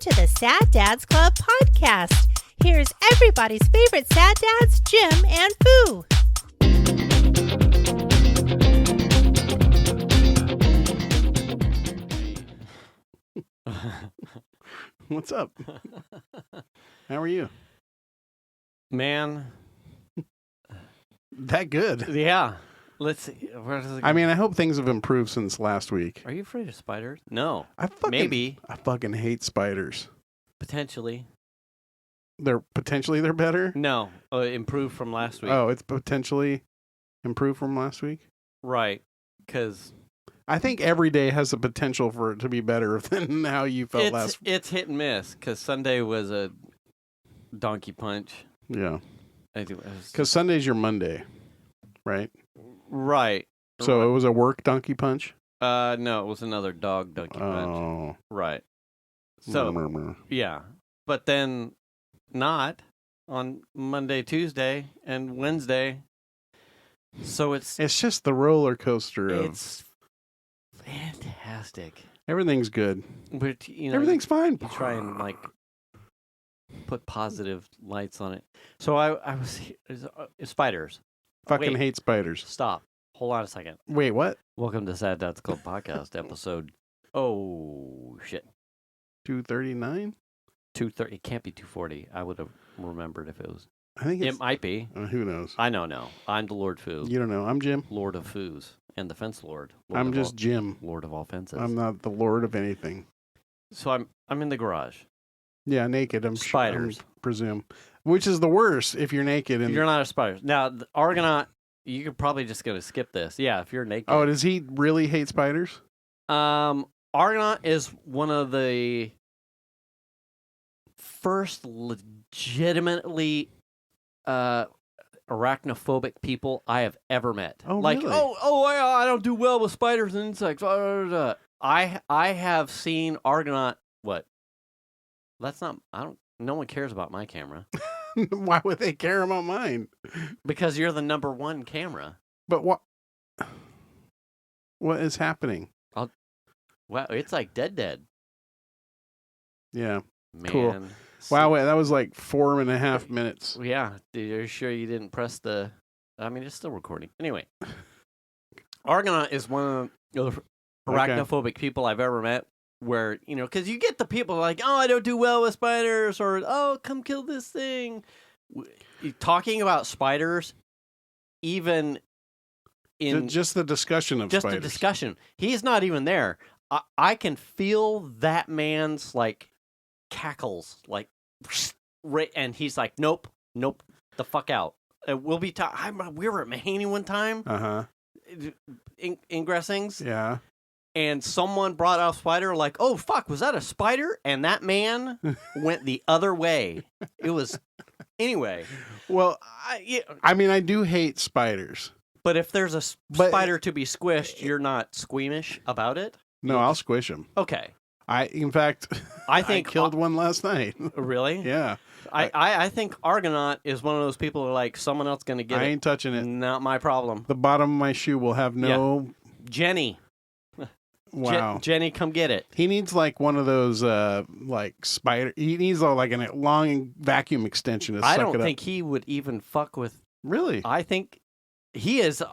to the Sad Dads Club podcast. Here's everybody's favorite sad dads, Jim and Foo. What's up? How are you? Man. That good? Yeah. Let's see. Where does it go? I mean, I hope things have improved since last week. Are you afraid of spiders? No. Maybe. I fucking hate spiders. Potentially. They're better? No. Improved from last week. Oh, it's potentially improved from last week? Right. Because I think every day has the potential for it to be better than how you felt last week. It's hit and miss, because Sunday was a donkey punch. Yeah. Because Sunday's your Monday, right? Right. So it was a work donkey punch? No, it was another dog donkey punch. Oh. Right. So, yeah. But then not on Monday, Tuesday, and Wednesday. So it's just the roller coaster of... It's fantastic. Everything's good. But, everything's fine. You try and, put positive lights on it. So I was... spiders. Fucking hate spiders. Stop. Hold on a second. Wait, what? Welcome to Sad Dads Club Podcast, episode... Oh, shit. 239? 230. It can't be 240. I would have remembered if it was... I think it might be. Who knows? I don't know. I'm the Lord Foo. You don't know. I'm Jim. Lord of Foos. And the Fence Lord. I'm just Jim. Lord of all fences. I'm not the Lord of anything. So I'm in the garage. Yeah, naked. Spiders. I presume. Which is the worst if you're naked. And you're not a spider. Now, the Argonaut, you could probably just go to skip this. Yeah, if you're naked. Oh, does he really hate spiders? Argonaut is one of the first legitimately arachnophobic people I have ever met. Oh, really? I don't do well with spiders and insects. I have seen Argonaut. What? That's not. No one cares about my camera. Why would they care about mine? Because you're the number one camera. But what? What is happening? Wow, it's like dead. Yeah. Man. Cool. Wow, wait, that was like 4.5 minutes. Yeah. You're sure you didn't press the... I mean, it's still recording. Anyway. Argonaut is one of the arachnophobic people I've ever met where, because you get the people like, oh, I don't do well with spiders, or, oh, come kill this thing. Talking about spiders, even in... Just the discussion of spiders. Just the discussion. He's not even there. I can feel that man's, cackles, and he's like, nope, the fuck out. We'll be we were at Mahaney one time. Ingressings. Yeah. And someone brought out a spider, like, oh fuck, was that a spider? And that man went the other way. It was anyway. Well, I mean, I do hate spiders. But if there's a spider to be squished, you're not squeamish about it? No, I'll squish him. Okay. In fact, I killed one last night. Really? Yeah. I think Argonaut is one of those people who are like, someone else going to get it. I ain't touching it. Not my problem. The bottom of my shoe will have no... Yeah. Jenny. Wow. Jenny, come get it. He needs one of those spider... He needs a long vacuum extension to suck it up. I don't think he would even fuck with... Really? I think he is...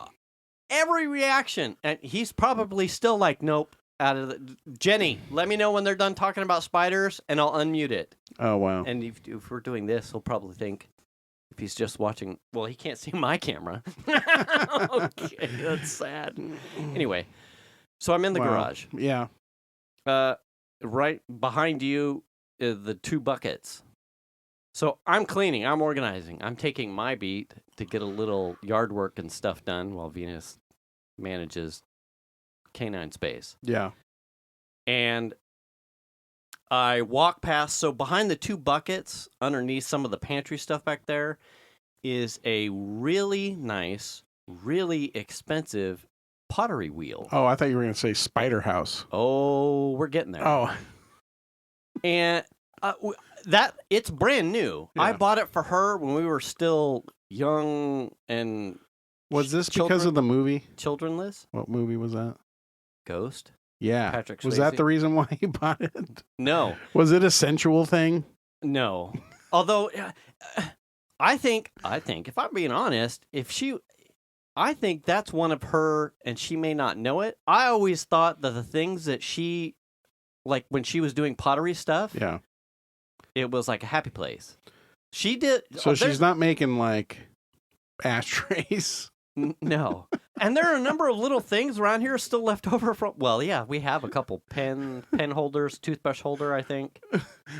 Every reaction. And he's probably still like, nope. Out of Jenny, let me know when they're done talking about spiders, and I'll unmute it. Oh, wow. And if we're doing this, he'll probably think, if he's just watching, well, he can't see my camera. Okay, that's sad. Anyway, so I'm in the garage. Yeah. Right behind you is the 2 buckets. So I'm cleaning, I'm organizing, I'm taking my beat to get a little yard work and stuff done while Venus manages canine space. Yeah. And I walk past, so behind the 2 buckets, underneath some of the pantry stuff back there, is a really nice, really expensive pottery wheel. Oh, I thought you were going to say spider house. Oh, we're getting there. Oh. And it's brand new. Yeah. I bought it for her when we were still young and... Was this because of the movie? Childrenless. What movie was that? Ghost. Yeah. Patrick Was that Swayze. the reason why you bought it? No. Was it a sensual thing? No. Although, I think, if I'm being honest, I think that's one of her, and she may not know it. I always thought that the things that she, like when she was doing pottery stuff, Yeah. it was like a happy place. She did. So she's not making like ashtrays. No. And there are a number of little things around here still left over from. Well, yeah, we have a couple pen holders, toothbrush holder, I think.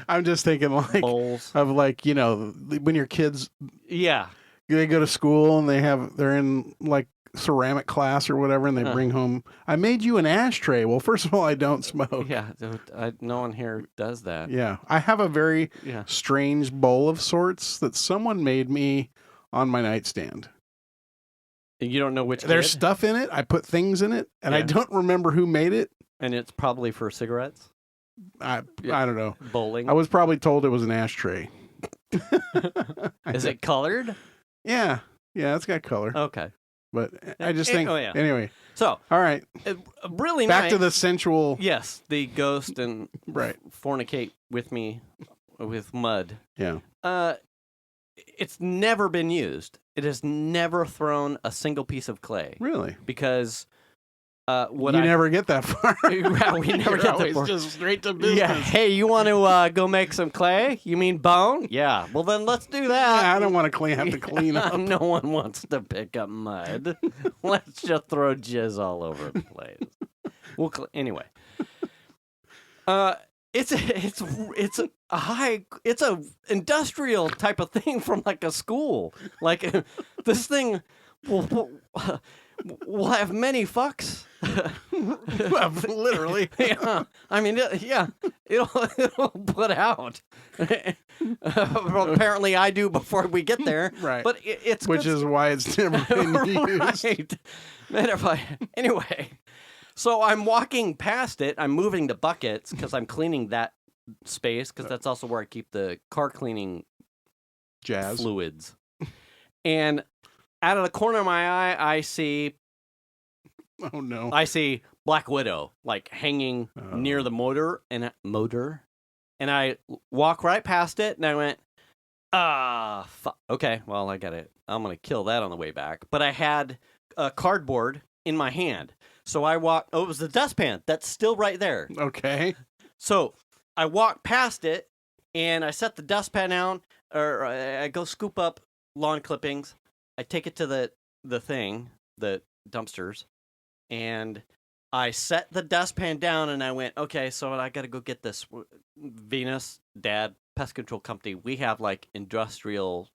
I'm just thinking like Bowls. of like, you know, when your kids, Yeah. they go to school and they're in like ceramic class or whatever, and they bring home, I made you an ashtray. Well, first of all, I don't smoke. Yeah. No one here does that. Yeah. I have a very Yeah. strange bowl of sorts that someone made me on my nightstand. You don't know which. There's kid? stuff in it. I put things in it, and I Yeah. don't remember who made it. And it's probably for cigarettes. I don't know. Bowling. I was probably told it was an ashtray. Is it colored? Yeah. Yeah, it's got color. Okay. But I just think, Oh, yeah. anyway. So, All right. really Back nice. to the sensual. Yes, the ghost and Right. fornicate with me with mud. Yeah. It's never been used. It has never thrown a single piece of clay Really? because You never get that far. we never You're get that always far. just straight to business. Yeah. Hey, you want to go make some clay? You mean bone? Yeah. Well, then let's do that. I don't want to have to clean up. No one wants to pick up mud. Let's just throw jizz all over the place. Anyway. It's a industrial type of thing from like a school. Like this thing will have many fucks. Literally. Yeah. I mean, it'll put out. Well, apparently I do before we get there. Right. But it's Which is why it's never been used. right. Man, anyway, so I'm walking past it. I'm moving the buckets because I'm cleaning that space because that's also where I keep the car cleaning Jazz. fluids. And out of the corner of my eye, I see Oh, no. Black Widow like hanging near the motor, and I walk right past it, and I went, fuck. Okay, well, I got it. I'm gonna kill that on the way back. But I had a cardboard in my hand, so I walked. Oh, it was the dustpan that's still right there. Okay. So I walk past it, and I set the dustpan down, or I go scoop up lawn clippings. I take it to the dumpsters, and I set the dustpan down, and I went, okay, so I got to go get this Venus Dad Pest Control Company. We have like industrial,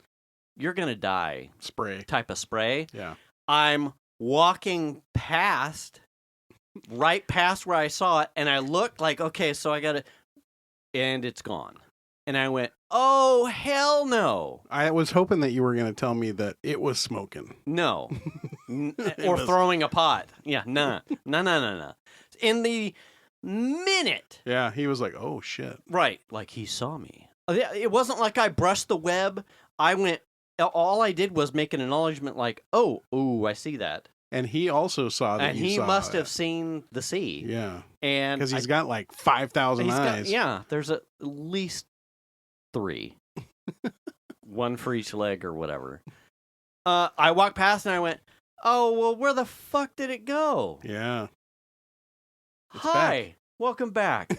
you're going to die Spray. type of spray. Yeah. I'm walking right past where I saw it, and I looked like, okay, so I got to, and it's gone. And I went, oh, hell no. I was hoping that you were going to tell me that it was smoking. No. Or throwing a pot. Yeah, no. In the minute. Yeah, he was like, oh, shit. Right. Like he saw me. It wasn't like I brushed the web. All I did was make an acknowledgement like, oh, I see that. And he also saw that And you he saw must it. have seen the sea. Yeah. And Because he's got like 5,000 eyes. there's at least 3. One for each leg or whatever. I walked past and I went, oh, well, where the fuck did it go? Yeah. It's Hi, back. welcome back.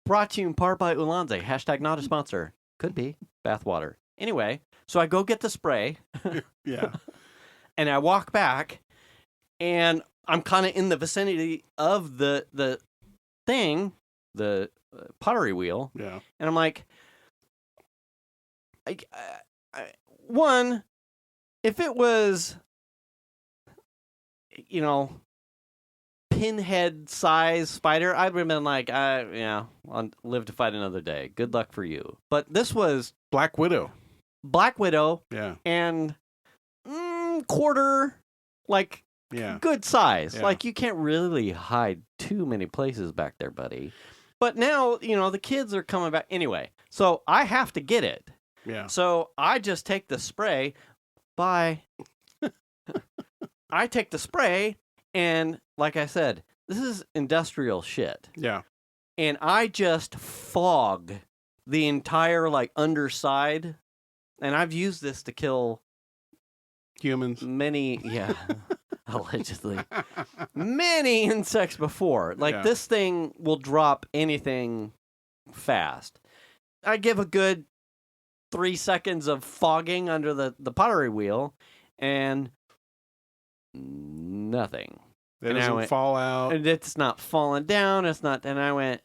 Brought to you in part by Ulanze. # not a sponsor. Could be. Bathwater. Anyway, so I go get the spray. Yeah. And I walk back, and I'm kind of in the vicinity of the thing, the pottery wheel. Yeah. And I'm like, one, if it was, pinhead size spider, I'd have been like, I'll live to fight another day. Good luck for you. But this was Black Widow. Yeah. And quarter, like, Yeah. good size. Yeah. Like, you can't really hide too many places back there, buddy. But now, the kids are coming back. Anyway, so I have to get it. Yeah. So I just take the spray. Bye. I take the spray, and like I said, this is industrial shit. Yeah. And I just fog the entire like underside. And I've used this to kill Humans. many, allegedly, many insects before. Like this thing will drop anything fast. I give a good 3 seconds of fogging under the pottery wheel and nothing. It doesn't fall out. And it's not falling down. It's not. And I went,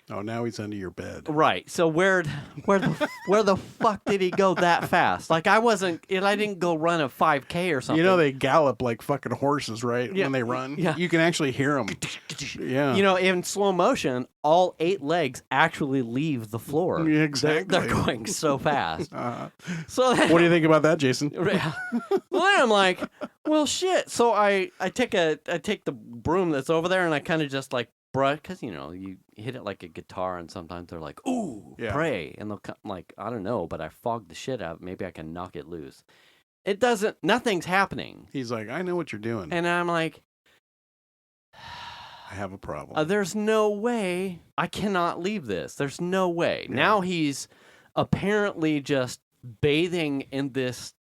oh, now he's under your bed. right. So where the fuck did he go that fast? Like I didn't go run a 5K or something. You know they gallop like fucking horses, right? Yeah. When they run, Yeah. you can actually hear them. Yeah. You know, in slow motion, all 8 legs actually leave the floor. Yeah, exactly. They're going so fast. So What do you think about that, Jason? Yeah. Well, then I'm like, well, shit. So I take the broom that's over there and I kind of just like brush, because you know you hit it like a guitar, and sometimes they're like, "Ooh, pray," and they'll come like, I don't know, but I fogged the shit out. Maybe I can knock it loose. It doesn't. Nothing's happening. He's like, I know what you're doing. And I'm like, I have a problem. there's no way I cannot leave this. There's no way. Yeah. Now he's apparently just bathing in this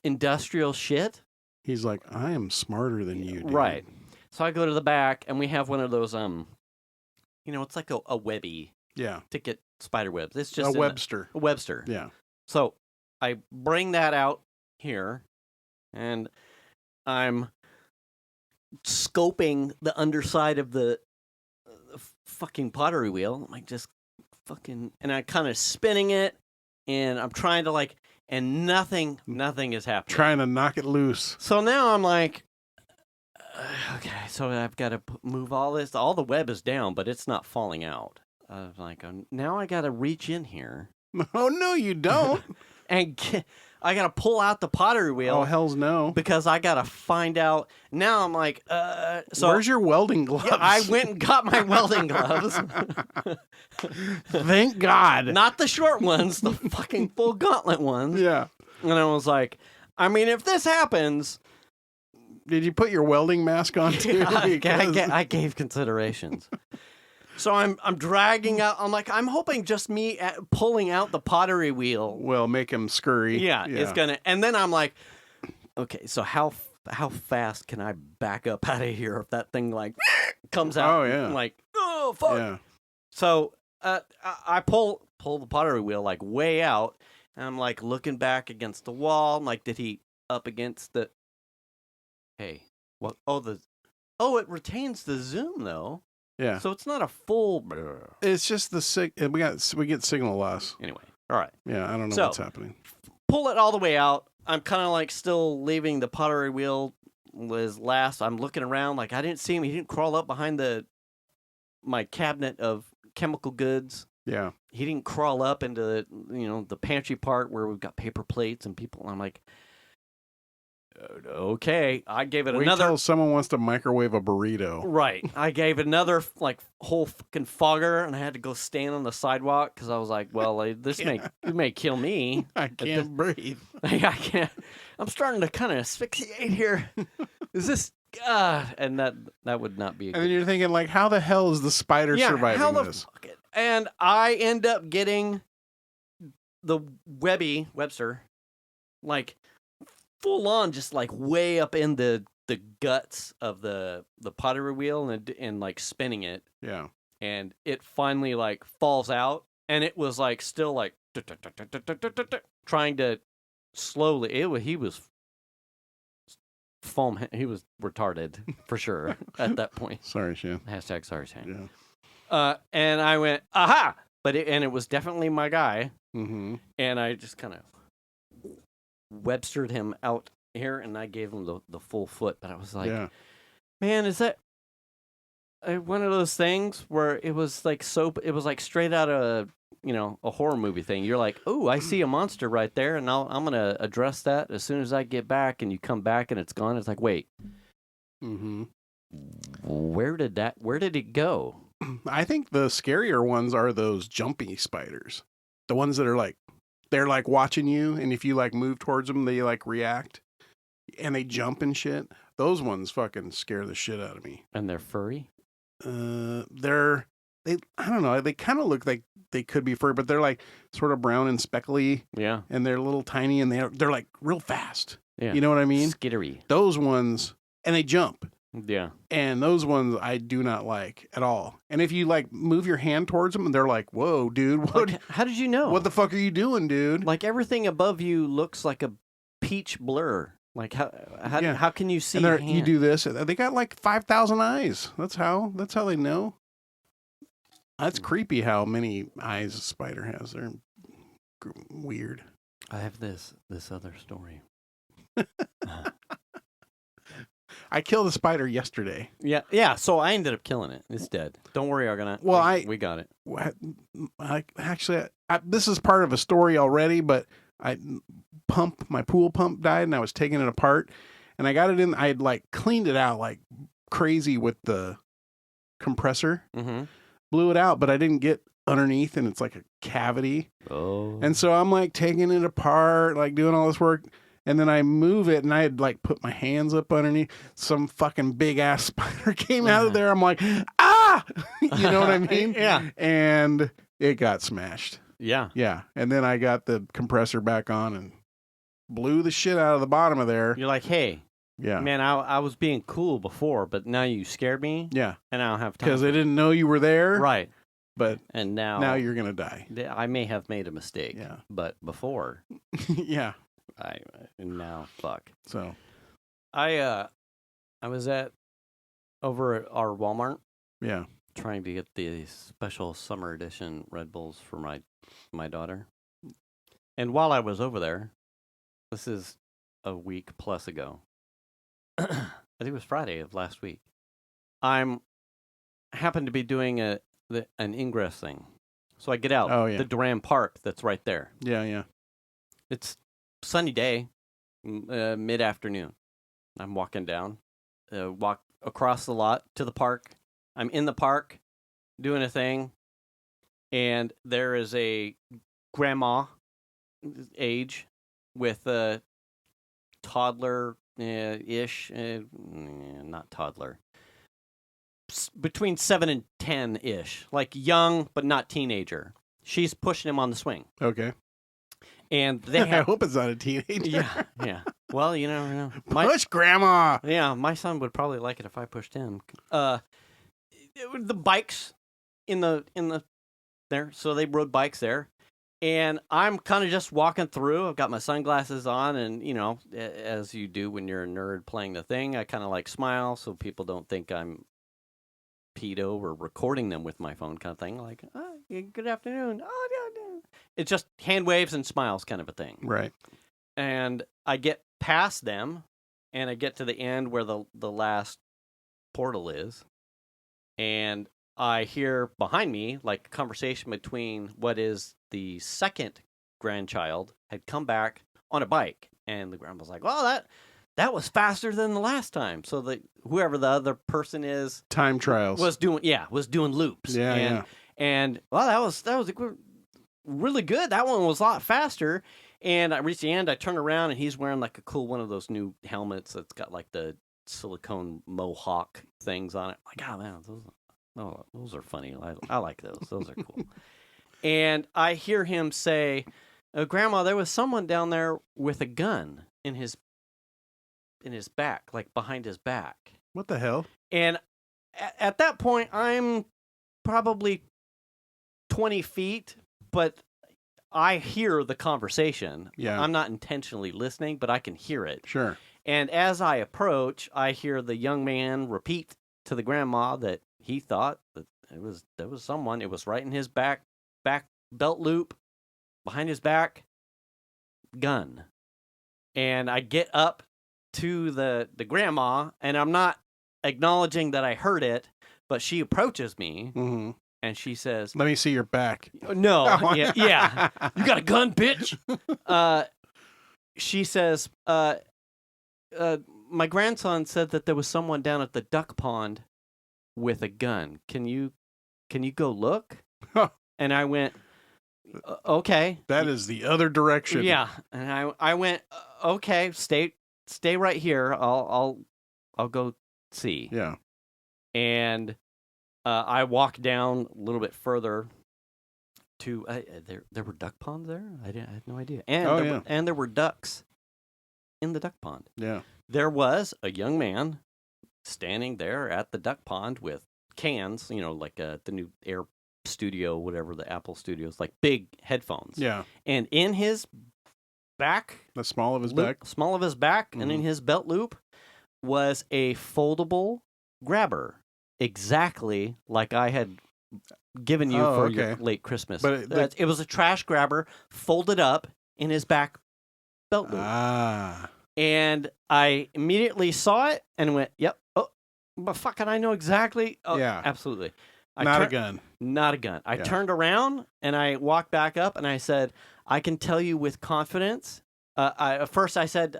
industrial shit. He's like, I am smarter than you, dude. Right. So I go to the back, and we have one of those, you know, it's like a webby. Yeah. To get spider webs. It's just a Webster. A Webster. Yeah. So I bring that out here, and I'm scoping the underside of the fucking pottery wheel. I'm like, just fucking, and I'm kind of spinning it, and I'm trying to like, and nothing is happening. Trying to knock it loose. So now I'm like, okay, so I've got to move all this. All the web is down, but it's not falling out. I was like, now I got to reach in here. Oh, no, you don't. And I got to pull out the pottery wheel. Oh, hell's no. Because I got to find out. Now I'm like, so where's your welding gloves? Yeah, I went and got my welding gloves. Thank God. Not the short ones, the fucking full gauntlet ones. Yeah. And I was like, I mean, if this happens... Did you put your welding mask on too? I gave considerations. So I'm dragging out. I'm like, I'm hoping just me pulling out the pottery wheel will make him scurry. Yeah, it's gonna. And then I'm like, okay, so how fast can I back up out of here if that thing like comes out? Oh yeah. I'm like, oh fuck. Yeah. So I pull the pottery wheel like way out, and I'm like looking back against the wall. I'm like, did he up against the? Hey, what? Oh, it retains the zoom though. Yeah. So it's not a full. It's just the we get signal loss. Anyway, all right. Yeah, I don't know what's happening. Pull it all the way out. I'm kind of like still leaving the pottery wheel was last. I'm looking around like I didn't see him. He didn't crawl up behind my cabinet of chemical goods. Yeah. He didn't crawl up into the pantry part where we've got paper plates and people. And I'm like, okay, I gave it another. Till someone wants to microwave a burrito. Right. I gave another like whole fucking fogger, and I had to go stand on the sidewalk because I was like, well, this may kill me. I can't breathe. I can't. I'm starting to kind of asphyxiate here. Is this? And that would not be. And then you're thinking like, how the hell is the spider surviving this? Fuck it? And I end up getting the Webster, like. Full on, just like way up in the guts of the pottery wheel and like spinning it. Yeah. And it finally like falls out, and it was like still like trying to slowly. He was foam. He was retarded for sure at that point. Sorry, Shane. Hashtag sorry, Shane. Yeah. And I went aha, but it was definitely my guy. Mm-hmm. And I just kind of Webstered him out here, and I gave him the full foot. But I was like, man, is that one of those things where it was like it was like straight out of a horror movie thing. You're like, oh, I see a monster right there, and I'm gonna address that as soon as I get back. And you come back, and it's gone. It's like, wait, where did it go? I think the scarier ones are those jumpy spiders, the ones that are like. They're like watching you, and if you like move towards them, they like react, and they jump and shit. Those ones fucking scare the shit out of me. And they're furry? I don't know. They kind of look like they could be fur, but they're like sort of brown and speckly. Yeah. And they're little tiny, and they're like real fast. Yeah. You know what I mean? Skittery. Those ones, and they jump. Yeah. And those ones I do not like at all. And if you like move your hand towards them, and they're like, "Whoa, dude! What? Like, how did you know? What the fuck are you doing, dude?" Like everything above you looks like a peach blur. Like how can you see? And you do this. They got like 5,000 eyes. That's how they know. That's creepy. How many eyes a spider has? They're weird. I have this other story. I killed a spider yesterday. Yeah. So I ended up killing it. It's dead. Don't worry, Argonaut. Well, we got it. Actually, this is part of a story already, but my pool pump died, and I was taking it apart, and I got it in. I had like cleaned it out like crazy with the compressor, blew it out, but I didn't get underneath, and it's like a cavity. Oh. And so I'm like taking it apart, like doing all this work. And then I move it, and I had like put my hands up underneath. Some fucking big ass spider came out of there. I'm like, ah, you know what I mean? Yeah. And it got smashed. Yeah. Yeah. And then I got the compressor back on and blew the shit out of the bottom of there. You're like, hey, yeah, man, I was being cool before, but now you scared me. Yeah. And I don't have time. Because they didn't know you were there. Right. But and now you're gonna die. I may have made a mistake. Yeah. But before. Yeah. Now fuck. So I was over at our Walmart. Yeah. Trying to get the special summer edition Red Bulls for my daughter. And while I was over there, this is a week plus ago. I think it was Friday of last week. I'm happened to be doing an ingress thing. So I get out the Duran Park that's right there. Yeah, yeah. It's sunny day, mid-afternoon. I'm walking down, walk across the lot to the park. I'm in the park doing a thing, and there is a grandma age with a toddler-ish, not toddler, between 7 and 10-ish, like young but not teenager. She's pushing him on the swing. Okay. And they have, I hope it's not a teenager. Yeah. Well, you never know. Push grandma. Yeah, my son would probably like it if I pushed him. The bikes in the there, so they rode bikes there, and I'm kind of just walking through. I've got my sunglasses on, and as you do when you're a nerd playing the thing, I kind of like smile so people don't think I'm pedo or recording them with my phone, kind of thing. Like, good afternoon. Oh, yeah. It's just hand waves and smiles kind of a thing. Right. And I get past them, and I get to the end where the last portal is, and I hear behind me like a conversation between what is the second grandchild had come back on a bike, and the grandma's like, "Well, that was faster than the last time." So whoever the other person is, time trials was doing loops. Yeah, and well, that was really good. That one was a lot faster. And I reached the end. I turn around, and he's wearing like a cool one of those new helmets that's got like the silicone mohawk things on it. Like, oh man, those are funny. I like those. Those are cool. And I hear him say, "Grandma, there was someone down there with a gun in his back, like behind his back." What the hell? And at that point, I'm probably 20 feet, but I hear the conversation. Yeah. I'm not intentionally listening, but I can hear it. Sure. And as I approach, I hear the young man repeat to the grandma that he thought that there was someone. It was right in his back belt loop, behind his back, gun. And I get up to the grandma, and I'm not acknowledging that I heard it, but she approaches me. Mm-hmm. And she says, "Let me see your back." No, yeah. You got a gun, bitch? She says, my grandson said that there was someone down at the duck pond with a gun. Can you go look? And I went, okay. That is the other direction. Yeah. And I went, okay, stay right here. I'll go see. Yeah. And I walked down a little bit further to there were duck ponds there. I had no idea. And and there were ducks in the duck pond. Yeah. There was a young man standing there at the duck pond with cans, like the new Air Studio, whatever, the Apple Studios, like big headphones. Yeah. And in his back, The small of his loop, back. small of his back, and in his belt loop was a foldable grabber, exactly like I had given you for your late Christmas. But it was a trash grabber folded up in his back belt loop. And I immediately saw it and went, "Yep, oh, but fucking, I know exactly." Oh, yeah, absolutely. Not a gun. Not a gun. I turned around and I walked back up and I said, "I can tell you with confidence." At first I said,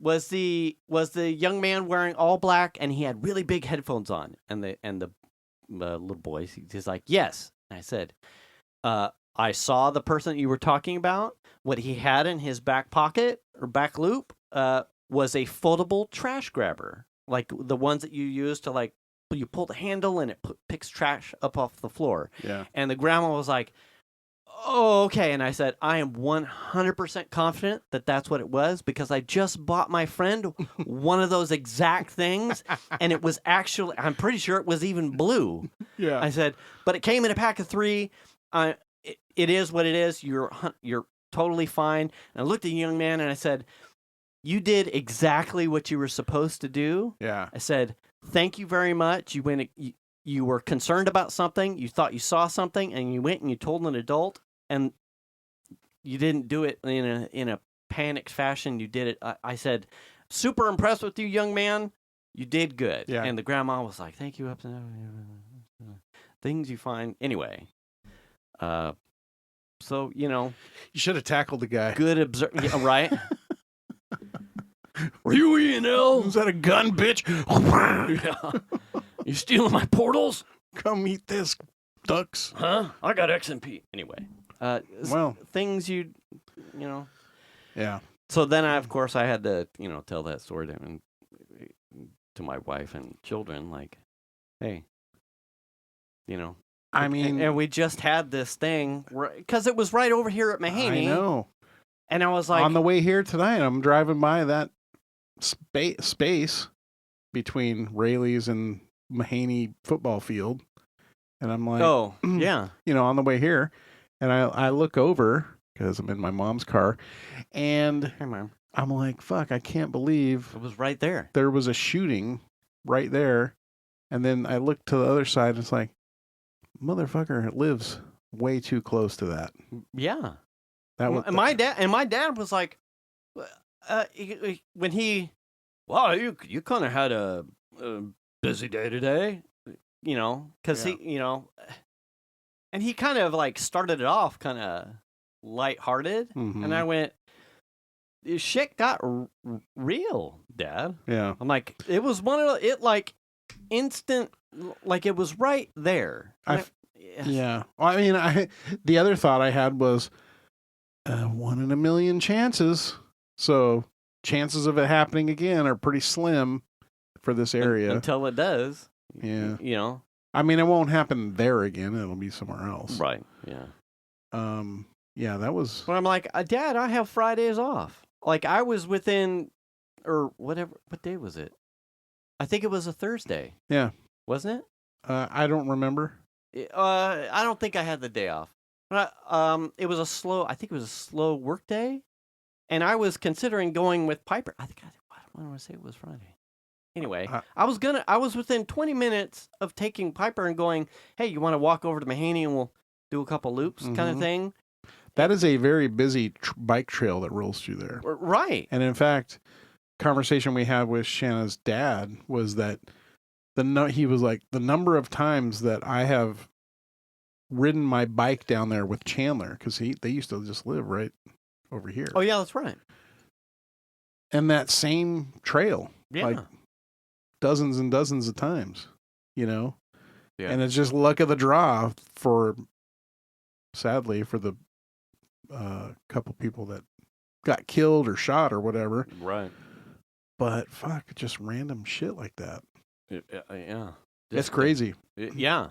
"Was the young man wearing all black and he had really big headphones on?" And the little boy, he's like, "Yes." And I said, "I saw the person that you were talking about. What he had in his back pocket or back loop was a foldable trash grabber, like the ones that you use to, like, you pull the handle and it picks trash up off the floor." Yeah. And the grandma was like, "Oh, okay." And I said, "I am 100% confident that that's what it was because I just bought my friend one of those exact things, and it was actually, I'm pretty sure it was even blue." Yeah. I said, "But it came in a pack of 3. It is what it is. You're totally fine." And I looked at the young man and I said, "You did exactly what you were supposed to do." Yeah. I said, "Thank you very much. You were concerned about something. You thought you saw something, and you went and you told an adult, and you didn't do it in a panicked fashion. You did it." I said, "Super impressed with you, young man. You did good." Yeah. And the grandma was like, "Thank you." Things you find anyway. So you should have tackled the guy. Good right? Were you E&L? Is that a gun, bitch? Yeah. You stealing my portals? Come eat this, ducks. Huh? I got XMP. Anyway. Well, things Yeah. So then of course I had to, tell that story to my wife and children, like, hey, I mean, and we just had this thing because it was right over here at Mahaney. I know. And I was like, on the way here tonight, I'm driving by that space between Rayleigh's and Mahaney football field, and I'm like, "Oh, yeah." On the way here, and I look over because I'm in my mom's car, and Hey, Mom. I'm like, fuck, I can't believe It was right there. There was a shooting right there, and then I look to the other side, and it's like, motherfucker lives way too close to that. Yeah. That was my dad was like, when wow, you kind of had a busy day today, because he, and he kind of like started it off kind of lighthearted, and I went, shit got real, Dad. Yeah. I'm like, it was like instant, like it was right there. Yeah. Well, I mean, the other thought I had was 1 in a million chances. So chances of it happening again are pretty slim for this area. Until it does. Yeah. I mean, it won't happen there again. It'll be somewhere else. Right. Yeah. Yeah, that was. But I'm like, Dad, I have Fridays off. Like I was within, or whatever. What day was it? I think it was a Thursday. Yeah. Wasn't it? I don't remember. I don't think I had the day off. But it was I think it was a slow work day, and I was considering going with Piper. I don't want to say it was Friday. Anyway, I was within 20 minutes of taking Piper and going, "Hey, you want to walk over to Mahaney and we'll do a couple loops," kind of thing. That is a very busy bike trail that rolls through there. Right. And in fact, conversation we had with Shanna's dad was that he was like, the number of times that I have ridden my bike down there with Chandler, because they used to just live right over here. Oh yeah, that's right. And that same trail, like dozens and dozens of times, Yeah. And it's just luck of the draw sadly for the couple people that got killed or shot or whatever. Right. But fuck, just random shit like that. Yeah. It's crazy. Yeah.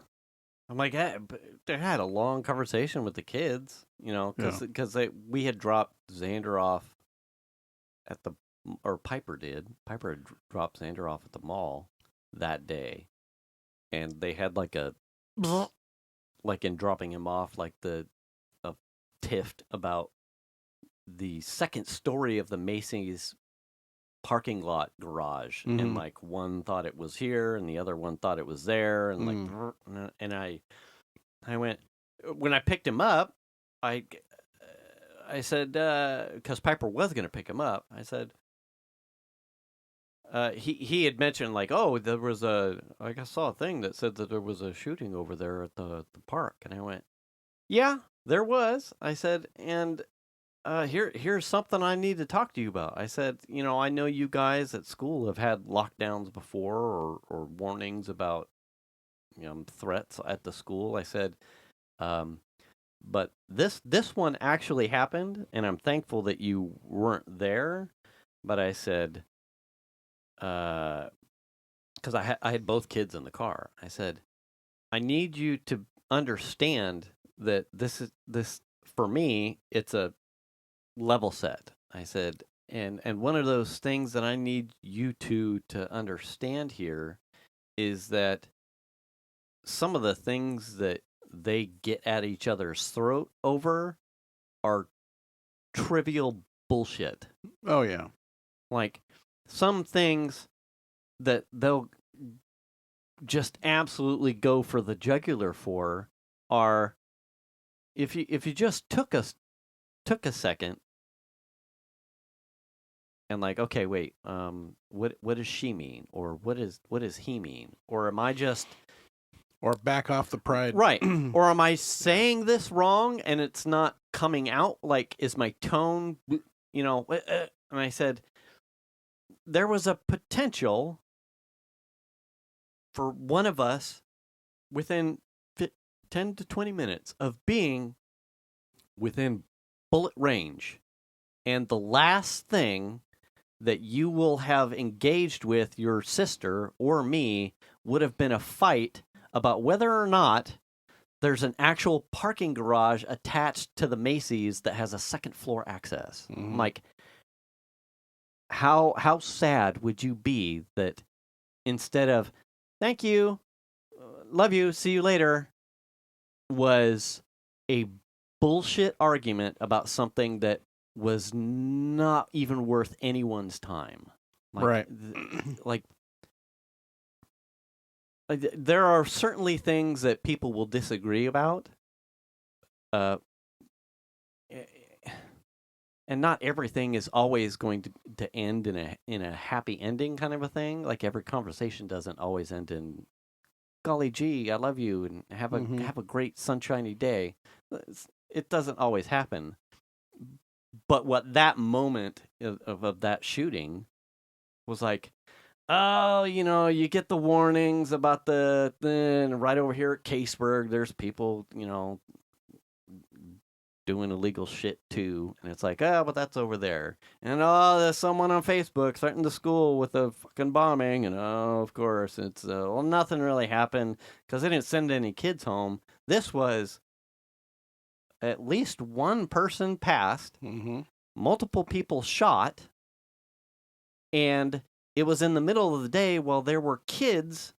I'm like, they had a long conversation with the kids, because we had dropped Xander off or Piper did. Piper had dropped Xander off at the mall that day, and they had like in dropping him off, like a tiff about the second story of the Macy's parking lot garage, and like one thought it was here and the other one thought it was there, and and I went, when I picked him up, I said, because Piper was going to pick him up, I said, he had mentioned like, oh, there was I saw a thing that said that there was a shooting over there at the park, and I went, yeah, there was. I said, and here's something I need to talk to you about. I said, I know you guys at school have had lockdowns before or warnings about threats at the school. I said, but this one actually happened, and I'm thankful that you weren't there. But I said, because I had both kids in the car. I said, I need you to understand that this for me, it's a level set. I said, and one of those things that I need you to understand here is that some of the things that they get at each other's throat over are trivial bullshit. Oh yeah. Like some things that they'll just absolutely go for the jugular for are, if you just took a second and like, okay, wait, what does she mean, or what does he mean, or am I just, or back off the pride, right? Or am I saying this wrong and it's not coming out? Like, is my tone, And I said, there was a potential for one of us within 10 to 20 minutes of being within bullet range. And the last thing that you will have engaged with your sister or me would have been a fight about whether or not there's an actual parking garage attached to the Macy's that has a second floor access. I'm like, how sad would you be that instead of thank you, love you, see you later, was a bullshit argument about something that was not even worth anyone's time. Like, right. There are certainly things that people will disagree about. And not everything is always going to end in a happy ending kind of a thing. Like every conversation doesn't always end in, golly gee, I love you, and have a great sunshiny day. It doesn't always happen. But what that moment of that shooting was like, oh, you get the warnings about the thing right over here at Caseburg. There's people, doing illegal shit too, and it's like, oh, but that's over there. And there's someone on Facebook threatened the school with a fucking bombing, and of course it's nothing really happened because they didn't send any kids home. This was at least one person passed, multiple people shot, and it was in the middle of the day while there were kids.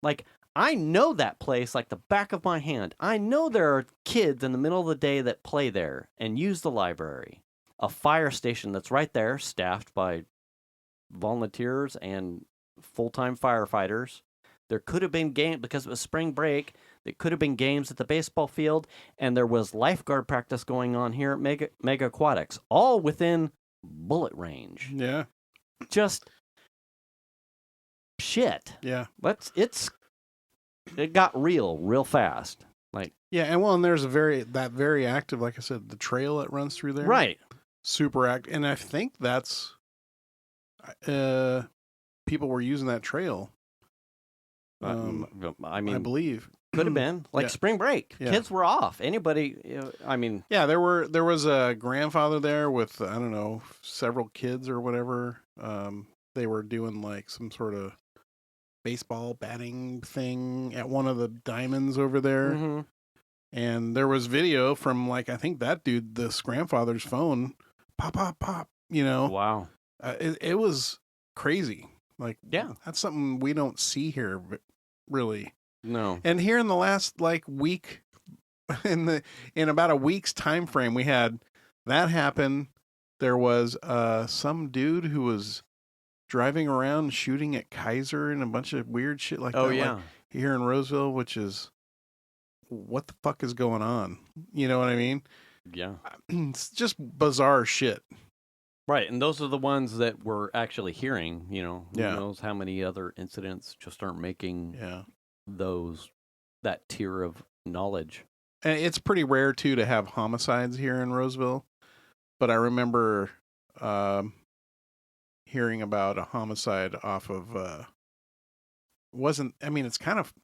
Like, I know that place like the back of my hand. I know there are kids in the middle of the day that play there and use the library. A fire station that's right there, staffed by volunteers and full-time firefighters. There could have been games, because it was spring break, there could have been games at the baseball field, and there was lifeguard practice going on here at Mega Aquatics, all within bullet range. Yeah. Just shit. Yeah. It got real fast. Like, yeah, and there's that very active, like I said, the trail that runs through there. Right. Super active. And I think that's people were using that trail. I mean, I believe could have been like spring break. Yeah. Kids were off. Anybody, yeah, there was a grandfather there with, I don't know, several kids or whatever. They were doing like some sort of baseball batting thing at one of the diamonds over there. Mm-hmm. And there was video from, like, I think that dude, this grandfather's phone, pop, pop, pop, you know. Wow. It was crazy. Like, Yeah. that's something we don't see here, really. No. And here in the last, like, week, in about a week's time frame, we had that happen. There was some dude who was driving around shooting at Kaiser and a bunch of weird shit like that. Oh, yeah. Like here in Roseville, which is, what the fuck is going on? You know what I mean? Yeah. It's just bizarre shit. Right, and those are the ones that we're actually hearing, you know. Who Yeah. knows how many other incidents just aren't making Yeah. that tier of knowledge. And it's pretty rare, too, to have homicides here in Roseville. But I remember hearing about a homicide off of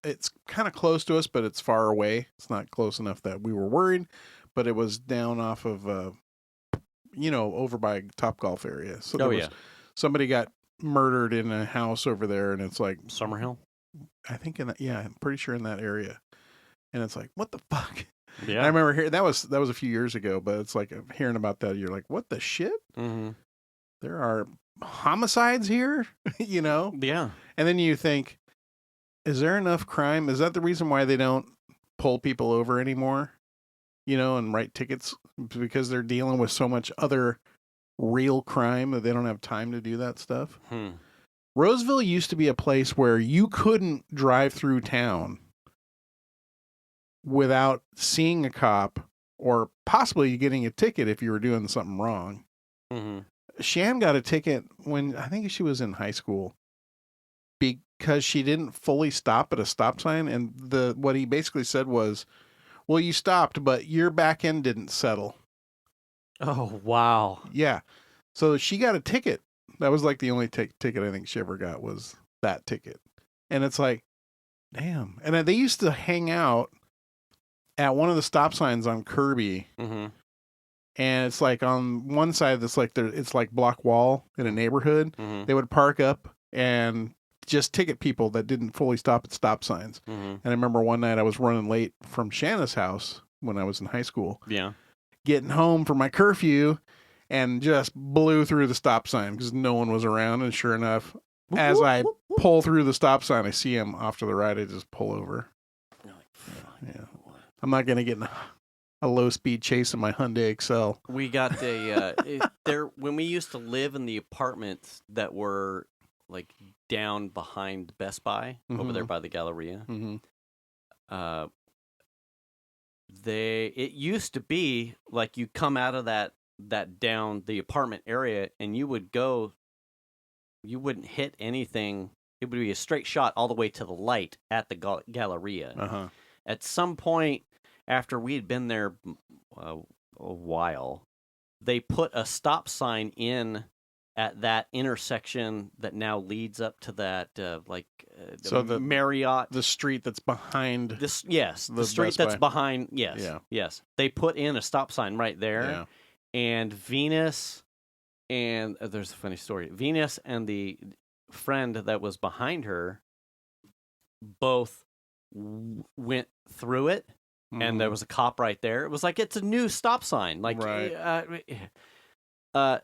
it's kind of close to us, but it's far away. It's not close enough that we were worried, but it was down off of over by Topgolf area. So somebody got murdered in a house over there, and it's like Summerhill? I think I'm pretty sure in that area. And it's like, what the fuck? Yeah. And I remember hearing that was a few years ago, but it's like hearing about that, you're like, what the shit? Mm-hmm. There are homicides here, you know? Yeah. And then you think, is there enough crime? Is that the reason why they don't pull people over anymore, you know, and write tickets? Because they're dealing with so much other real crime that they don't have time to do that stuff. Roseville used to be a place where you couldn't drive through town without seeing a cop or possibly getting a ticket if you were doing something wrong. Mm-hmm. Shan got a ticket when I think she was in high school because she didn't fully stop at a stop sign. And what he basically said was, well, you stopped, but your back end didn't settle. Oh, wow. Yeah. So she got a ticket. That was like the only ticket I think she ever got was that ticket. And it's like, damn. And they used to hang out at one of the stop signs on Kirby. Mm-hmm. And it's like on one side, it's like block wall in a neighborhood. Mm-hmm. They would park up and just ticket people that didn't fully stop at stop signs. Mm-hmm. And I remember one night I was running late from Shanna's house when I was in high school. Yeah. Getting home for my curfew and just blew through the stop sign because no one was around. And sure enough, as I pull through the stop sign, I see him off to the right. I just pull over. Yeah. I'm not going to get in a low-speed chase in my Hyundai Excel. We got when we used to live in the apartments that were like down behind Best Buy over there by the Galleria. Mm-hmm. It used to be like you come out of that down the apartment area and you wouldn't hit anything. It would be a straight shot all the way to the light at the Galleria. Uh-huh. At some point after we had been there a while, they put a stop sign in at that intersection that now leads up to that the Marriott, the street that's behind this. Yes, the street Best that's Buy. behind. Yes, Yeah. yes. They put in a stop sign right there, Yeah. and Venus and there's a funny story. Venus and the friend that was behind her both went through it. And there was a cop right there. It was like it's a new stop sign. Like, right. The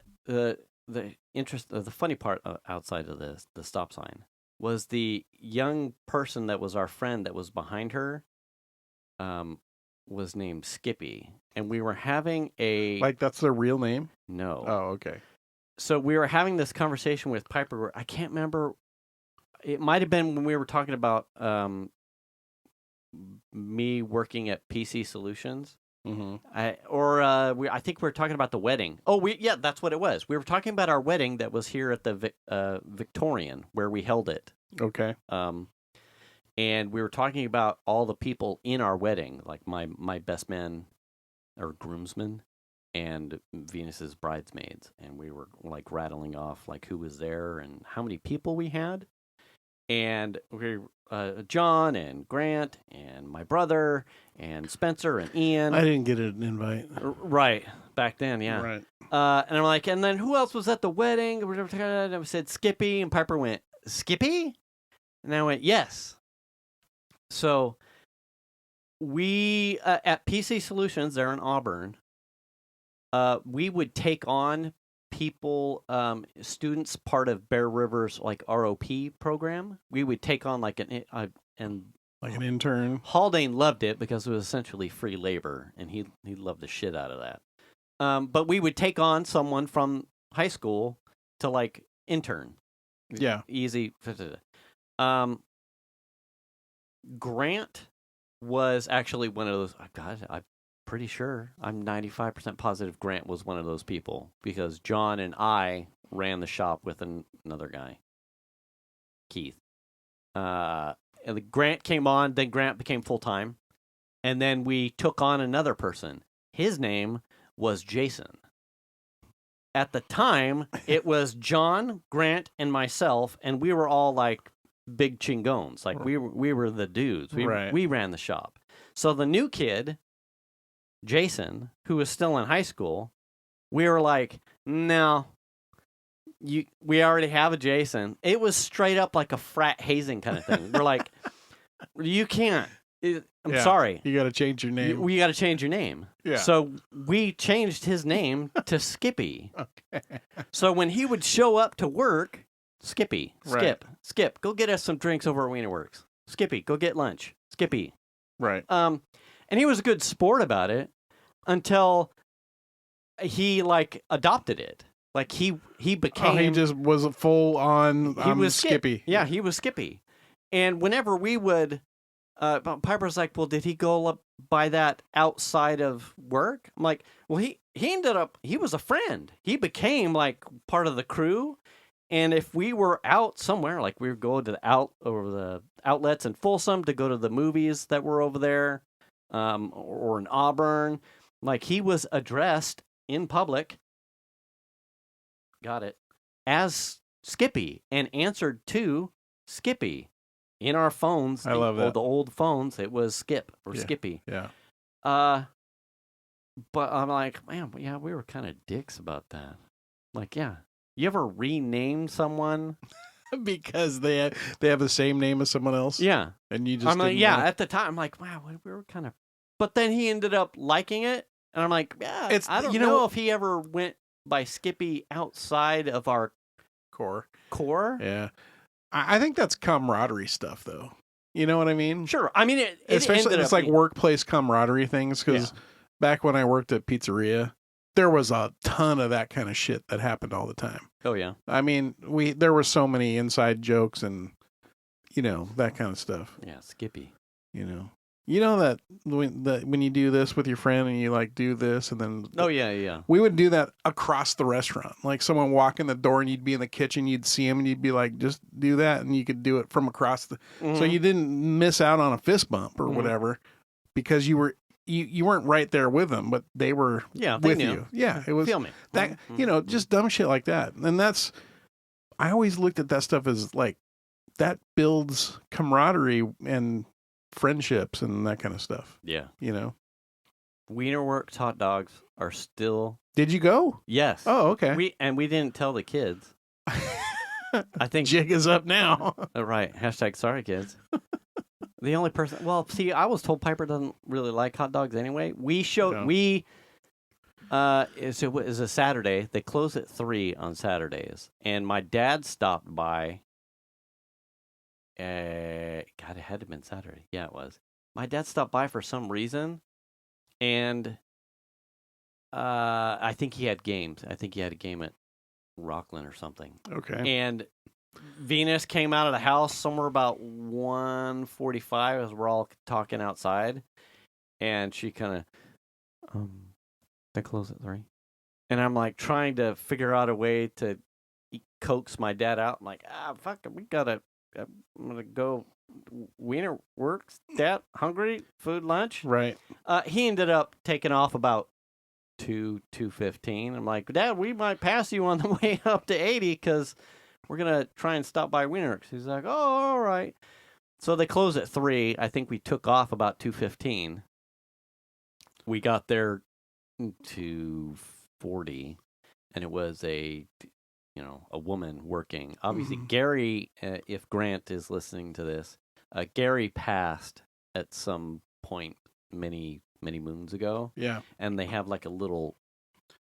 funny part outside of the stop sign was the young person that was our friend that was behind her. Was named Skippy, and we were having like that's their real name. No. Oh, okay. So we were having this conversation with Piper. I can't remember. It might have been when we were talking about me working at PC Solutions. Mm-hmm. I think we were talking about the wedding. Oh, that's what it was. We were talking about our wedding that was here at the Victorian where we held it. Okay. And we were talking about all the people in our wedding, like my best man or groomsmen and Venus's bridesmaids, and we were like rattling off like who was there and how many people we had. And we John and Grant and my brother and Spencer and Ian. I didn't get an invite. Right. Back then, yeah. Right. And I'm like, and then who else was at the wedding? And I said Skippy, and Piper went, Skippy? And I went, yes. So we, at PC Solutions, they're in Auburn, we would take on people, students, part of Bear River's like ROP program. We would take on like an intern. Haldane loved it because it was essentially free labor, and he loved the shit out of that. But we would take on someone from high school to like intern. Yeah. Easy. Grant was actually one of those. God, I'm pretty sure. I'm 95% positive Grant was one of those people because John and I ran the shop with another guy, Keith. And Grant came on, then Grant became full-time, and then we took on another person. His name was Jason. At the time, it was John, Grant, and myself, and we were all like big chingones. Like we were the dudes. We ran the shop. So the new kid, Jason, who was still in high school, we were like, no, we already have a Jason. It was straight up like a frat hazing kind of thing. We're like, you can't. I'm sorry. You got to change your name. We got to change your name. Yeah. So we changed his name to Skippy. Okay. So when he would show up to work, Skippy, Skip, go get us some drinks over at Weiner Works. Skippy, go get lunch. Skippy. Right. And he was a good sport about it until he like adopted it. Like he became. Oh, he just was a full on. He was Skippy. Yeah, he was Skippy. And whenever we would, Piper's like, well, did he go up by that outside of work? I'm like, well, he ended up, he was a friend. He became like part of the crew. And if we were out somewhere, like we would go to the outlets in Folsom to go to the movies that were over there, or in Auburn, like he was addressed in public. Got it. As Skippy and answered to Skippy. In our phones, I love that. The old phones, it was Skip or Skippy. Yeah. But I'm like, man, yeah, we were kind of dicks about that. Like, yeah, you ever rename someone because they have the same name as someone else? Yeah, and you just I'm like, yeah. At the time, I'm like, wow, we were kind of. But then he ended up liking it, and I'm like, yeah, I don't know if he ever went by Skippy outside of our core. Yeah. I think that's camaraderie stuff, though. You know what I mean? Sure. I mean, especially it's like workplace camaraderie things. Because back when I worked at pizzeria, there was a ton of that kind of shit that happened all the time. Oh yeah. I mean, there were so many inside jokes and that kind of stuff. Yeah, Skippy. You know that when you do this with your friend and you like do this and then we would do that across the restaurant. Like someone walk in the door and you'd be in the kitchen, you'd see him and you'd be like, just do that, and you could do it from across the. Mm-hmm. So you didn't miss out on a fist bump or whatever because you weren't right there with them, but they were with you. Yeah, it was Feel me. That just dumb shit like that, and that's. I always looked at that stuff as like that builds camaraderie and friendships and that kind of stuff. Yeah. Weiner Works hot dogs are still. Did you go? Yes. Oh, okay. We didn't tell the kids. I think jig is up now. Right. # sorry kids. The only person. Well, see, I was told Piper doesn't really like hot dogs anyway. It was a Saturday. They close at 3 on Saturdays, and my dad stopped by. God, it had to have been Saturday. Yeah, it was. My dad stopped by for some reason, and I think he had games. I think he had a game at Rockland or something. Okay. And Venus came out of the house somewhere about 1:45 as we're all talking outside, and she kind of, they close at 3, and I'm like trying to figure out a way to coax my dad out. I'm like, fuck it, I'm gonna go. Weiner Works, Dad, hungry, food, lunch. Right. He ended up taking off about 2:15. I'm like, Dad, we might pass you on the way up to 80 because we're gonna try and stop by Weiner Works. He's like, oh, all right. So they close at 3. I think we took off about 2:15. We got there 2:40, and it was a a woman working. Obviously, Gary, if Grant is listening to this, Gary passed at some point many moons ago. Yeah. And they have like a little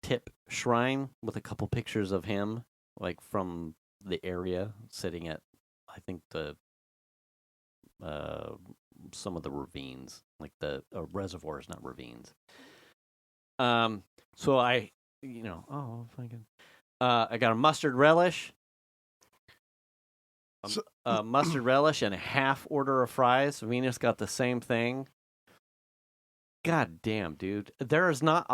tip shrine with a couple pictures of him, like from the area, sitting at, I think, the some of the ravines, like the reservoirs, not ravines. So I, I got a mustard relish. Mustard relish and a half order of fries. Venus got the same thing. God damn, dude. There is not...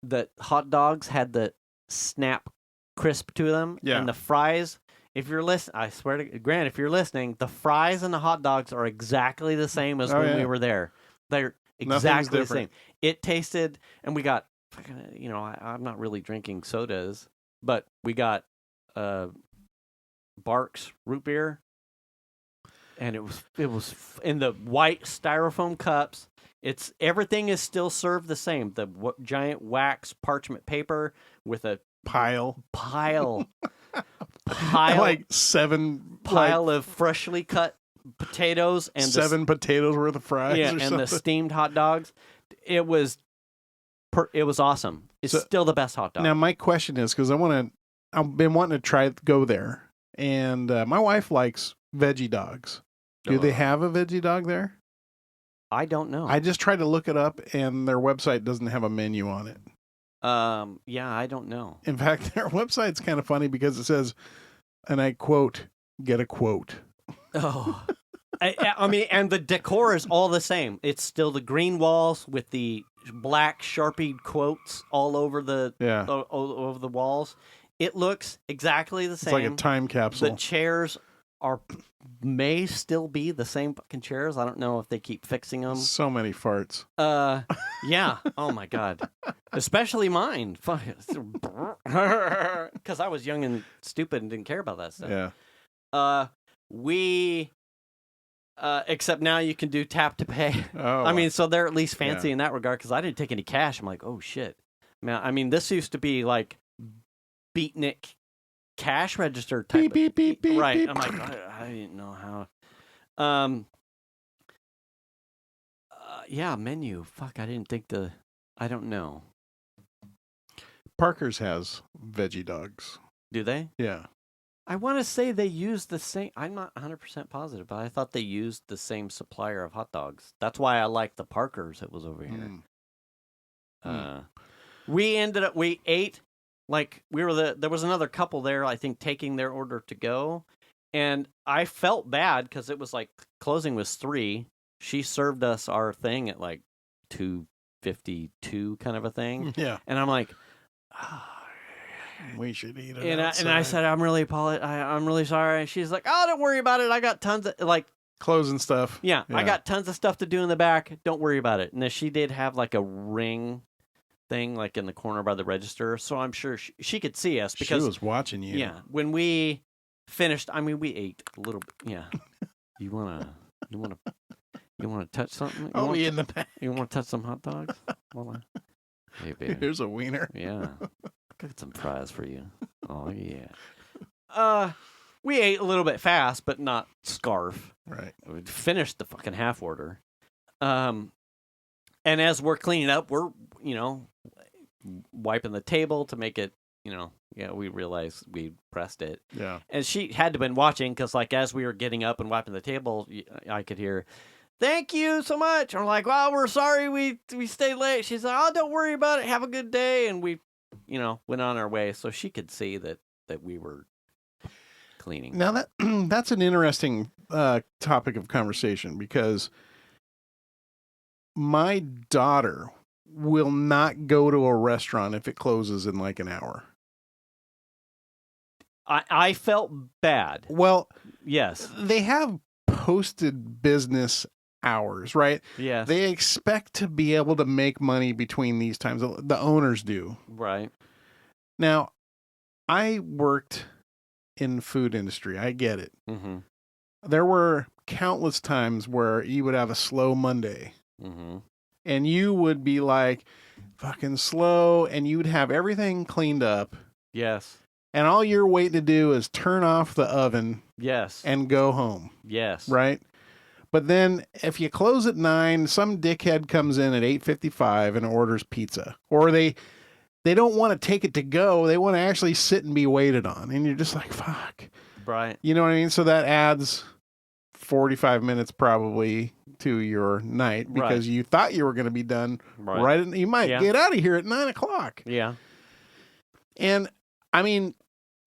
the hot dogs had the snap crisp to them. Yeah. And the fries, if you're listening... I swear to... Grant, if you're listening, the fries and the hot dogs are exactly the same as when we were there. They're exactly the same. It tasted... And we got... I'm not really drinking sodas, but we got... Barks root beer, and it was in the white styrofoam cups. Everything is still served the same. The giant wax parchment paper with a pile like 7 pile of freshly cut potatoes and 7 potatoes worth of fries. Yeah, or and something. the steamed hot dogs. It was awesome. It's still the best hot dog. Now my question is, because I've been wanting to go there. And my wife likes veggie dogs. Do they have a veggie dog there? I don't know. I just tried to look it up, and their website doesn't have a menu on it. Yeah, I don't know. In fact, their website's kind of funny because it says, and I quote, "Get a quote." Oh, I mean, and the decor is all the same. It's still the green walls with the black Sharpie quotes all over the all over the walls. It looks exactly the same. It's like a time capsule. The chairs may still be the same fucking chairs. I don't know if they keep fixing them. So many farts. Yeah. Oh my God. Especially mine. Because I was young and stupid and didn't care about that stuff. Yeah. Except now you can do tap to pay. Oh. I mean, so they're at least fancy in that regard, because I didn't take any cash. I'm like, oh shit. Man, I mean, this used to be like beatnik cash register type. Beep, beep, beep, right. beep. I'm like, I didn't know how. Yeah, menu. Fuck, I didn't think I don't know. Parker's has veggie dogs. Do they? Yeah. I want to say they use the same. I'm not 100% positive, but I thought they used the same supplier of hot dogs. That's why I like the Parker's that was over here. We ate. Like, there was another couple there, I think, taking their order to go. And I felt bad because it was like closing was 3. She served us our thing at like 2:52 kind of a thing. Yeah. And I'm like, we should eat it. And I said, I'm really sorry. She's like, oh, don't worry about it. I got tons of like closing stuff. Yeah, I got tons of stuff to do in the back. Don't worry about it. And then she did have like a ring thing like in the corner by the register, so I'm sure she could see us because she was watching you. Yeah, when we finished, I mean, we ate a little bit. Yeah, you wanna touch something? In the back. You want to touch some hot dogs? Hey, baby. Here's a wiener. Yeah, got some fries for you. Oh yeah. We ate a little bit fast, but not scarf. Right. We finished the fucking half order. And as we're cleaning up, we're wiping the table to make it, we realized we pressed it. Yeah. And she had to have been watching because, like, as we were getting up and wiping the table, I could hear, thank you so much. And we're like, well, we're sorry we stayed late. She's like, oh, don't worry about it. Have a good day. And we, went on our way. So she could see that we were cleaning. Now, that's an interesting topic of conversation because my daughter will not go to a restaurant if it closes in like an hour. I felt bad. Well, yes. They have posted business hours, right? Yes. They expect to be able to make money between these times. The owners do. Right. Now, I worked in food industry. I get it. Mm-hmm. There were countless times where you would have a slow Monday. Mm-hmm. And you would be like fucking slow, and you'd have everything cleaned up, Yes. And all you're waiting to do is turn off the oven Yes. and go home. Yes. Right? But then if you close at 9, some dickhead comes in at 8:55 and orders pizza. Or they don't want to take it to go. They want to actually sit and be waited on. And you're just like, fuck. Right. You know what I mean? So that adds 45 minutes probably to your night because you thought you were going to be done right. You might get out of here at 9 o'clock. Yeah. And I mean,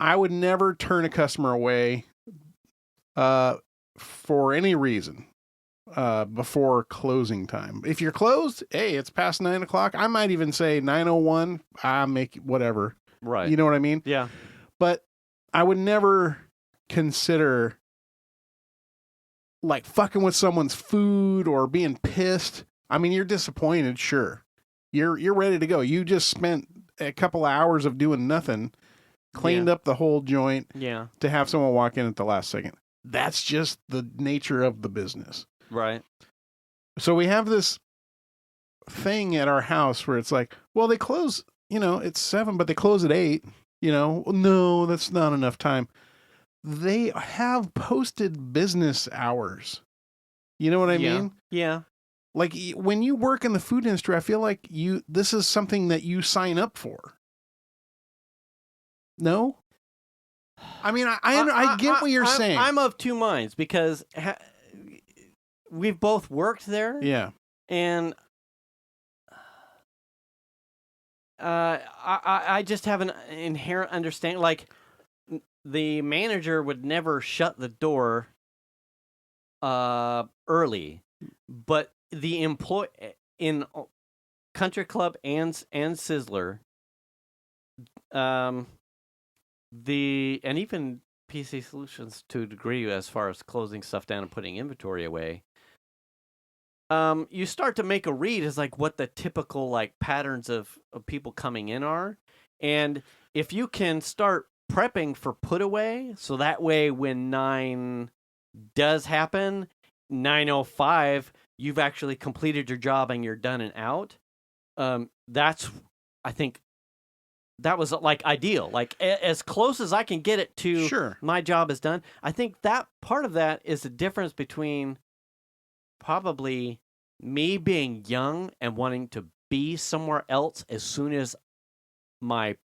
I would never turn a customer away for any reason before closing time. If you're closed, hey, it's past 9 o'clock. I might even say 9:01. I make whatever. Right. You know what I mean? Yeah. But I would never consider like fucking with someone's food or being pissed. I mean, you're disappointed, sure. You're ready to go. You just spent a couple hours of doing nothing, cleaned up the whole joint to have someone walk in at the last second. That's just the nature of the business. Right. So we have this thing at our house where it's like, well, they close, it's 7, but they close at 8. No, that's not enough time. They have posted business hours. You know what I mean? Yeah. Like when you work in the food industry, I feel like this is something that you sign up for. No? I mean, I get what you're saying. I'm of two minds because we've both worked there. Yeah. And I just have an inherent understanding. Like, the manager would never shut the door early, but the employee in Country Club and Sizzler, and even PC Solutions to a degree as far as closing stuff down and putting inventory away, you start to make a read as like what the typical like patterns of people coming in are, and if you can start prepping for put away, so that way when 9 does happen, 9:05, you've actually completed your job and you're done and out. That's, I think, that was like ideal. Like as close as I can get it to my job is done. I think that part of that is the difference between probably me being young and wanting to be somewhere else as soon as my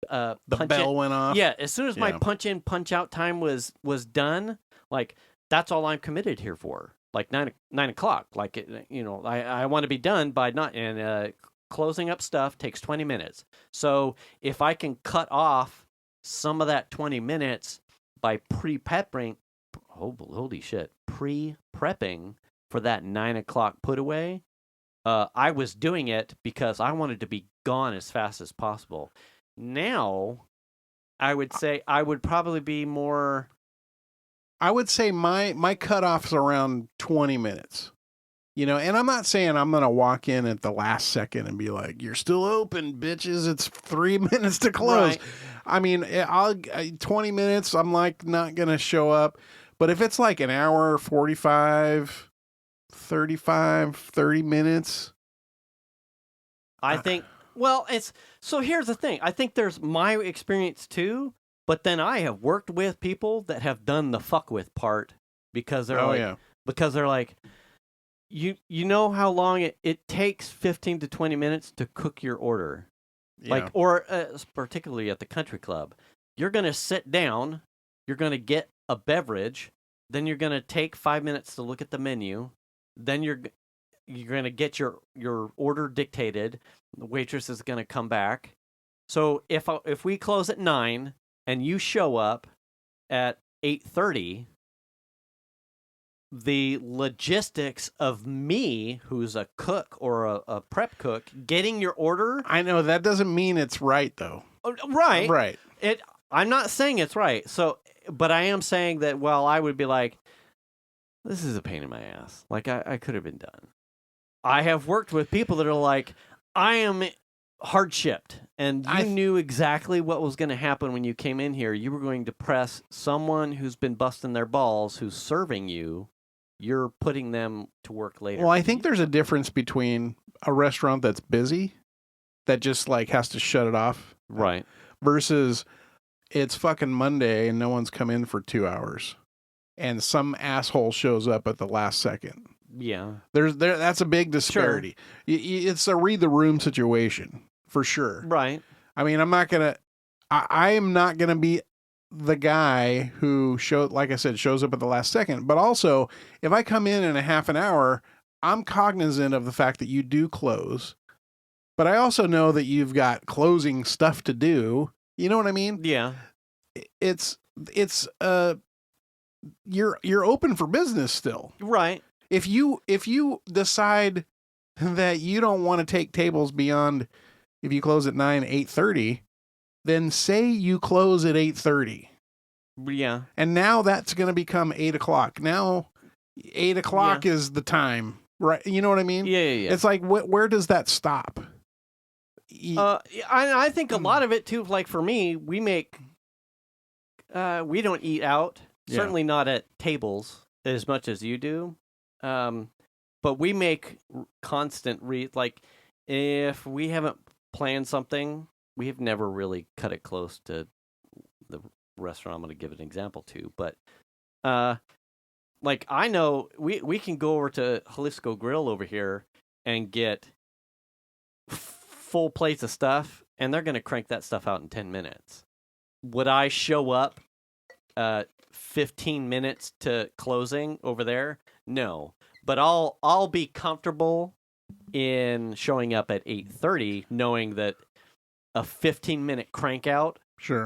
the bell went off. Yeah, as soon as my punch in, punch out time was done, like that's all I'm committed here for. Like 9 o'clock. Like I want to be done by not and closing up stuff takes 20 minutes. So if I can cut off some of that 20 minutes by pre-prepping, pre-prepping for that 9 o'clock put away, I was doing it because I wanted to be gone as fast as possible. Now, I would say I would probably be more. I would say my cutoff's around 20 minutes. And I'm not saying I'm going to walk in at the last second and be like, you're still open, bitches. It's 3 minutes to close. Right. I mean, 20 minutes, I'm like not going to show up. But if it's like an hour, 45, 35, 30 minutes. I think, well, so here's the thing. I think there's my experience too, but then I have worked with people that have done the fuck with part because they're they're like, you know how long it takes 15 to 20 minutes to cook your order. Like, or particularly at the country club, you're going to sit down, you're going to get a beverage, then you're going to take 5 minutes to look at the menu, then you're going to get your order dictated, the waitress is going to come back. So if we close at 9 and you show up at 8:30, the logistics of me, who's a cook or a prep cook, getting your order. I know that doesn't mean it's right though. Right. Right. I'm not saying it's right. So, but I am saying that, well, I would be like, this is a pain in my ass. Like I could have been done. I have worked with people that are like, I am hard-shipped, and you knew exactly what was going to happen when you came in here. You were going to press someone who's been busting their balls, who's serving you. You're putting them to work later. Well, I think there's a difference between a restaurant that's busy, that just like has to shut it off. Right. versus it's fucking Monday and no one's come in for 2 hours and some asshole shows up at the last second. Yeah. That's a big disparity. Sure. It's a read the room situation for sure. Right. I mean, I am not going to be the guy who like I said, shows up at the last second. But also, if I come in a half an hour, I'm cognizant of the fact that you do close. But I also know that you've got closing stuff to do. You know what I mean? Yeah. It's you're open for business still. Right. If you decide that you don't want to take tables beyond, if you close at 8:30, then say you close at 8:30. Yeah. And now that's going to become 8 o'clock. Now 8 o'clock is the time, right? You know what I mean? Yeah. It's like, where does that stop? I think a lot of it too, like for me, we don't eat out, certainly not at tables as much as you do. But we make constant like if we haven't planned something, we have never really cut it close to the restaurant I'm going to give an example to. But like I know we can go over to Jalisco Grill over here and get full plates of stuff, and they're going to crank that stuff out in 10 minutes. Would I show up 15 minutes to closing over there? No. But I'll be comfortable in showing up at 8:30 knowing that a 15-minute crank out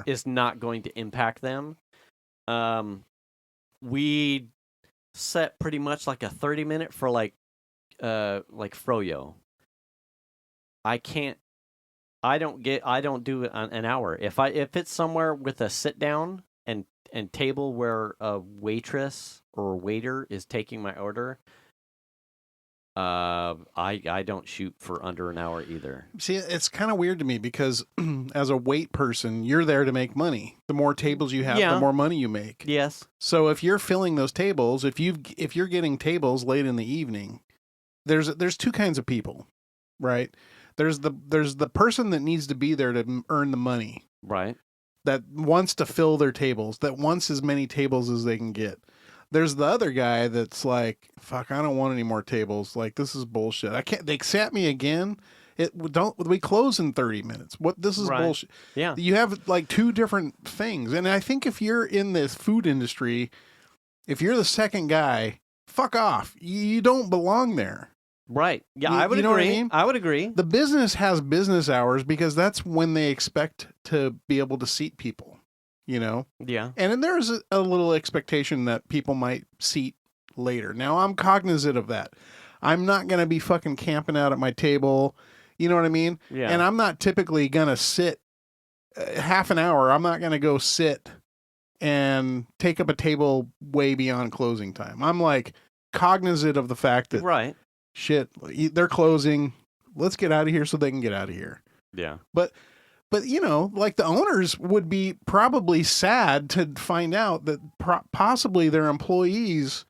is not going to impact them. We set pretty much like a 30-minute for like froyo. I don't do an hour. If it's somewhere with a sit down and table where a waitress or waiter is taking my order, I don't shoot for under an hour either. See, it's kind of weird to me because as a wait person, you're there to make money. The more tables you have, the more money you make. Yes. So if you're filling those tables, if you're getting tables late in the evening, there's two kinds of people, right? There's the person that needs to be there to earn the money. Right. That wants to fill their tables, that wants as many tables as they can get. There's the other guy that's like, fuck, I don't want any more tables. Like, this is bullshit. I can't, they sat me again. We close in 30 minutes. This is bullshit. Yeah. You have like two different things. And I think if you're in this food industry, if you're the second guy, fuck off. You don't belong there. Right. Yeah, I would agree. What I mean? I would agree. The business has business hours because that's when they expect to be able to seat people, you know? Yeah. And then there's a little expectation that people might seat later. Now, I'm cognizant of that. I'm not going to be fucking camping out at my table. You know what I mean? Yeah. And I'm not typically going to sit half an hour. I'm not going to go sit and take up a table way beyond closing time. I'm like cognizant of the fact that shit, they're closing. Let's get out of here so they can get out of here. Yeah. But you know, like the owners would be probably sad to find out that possibly their employees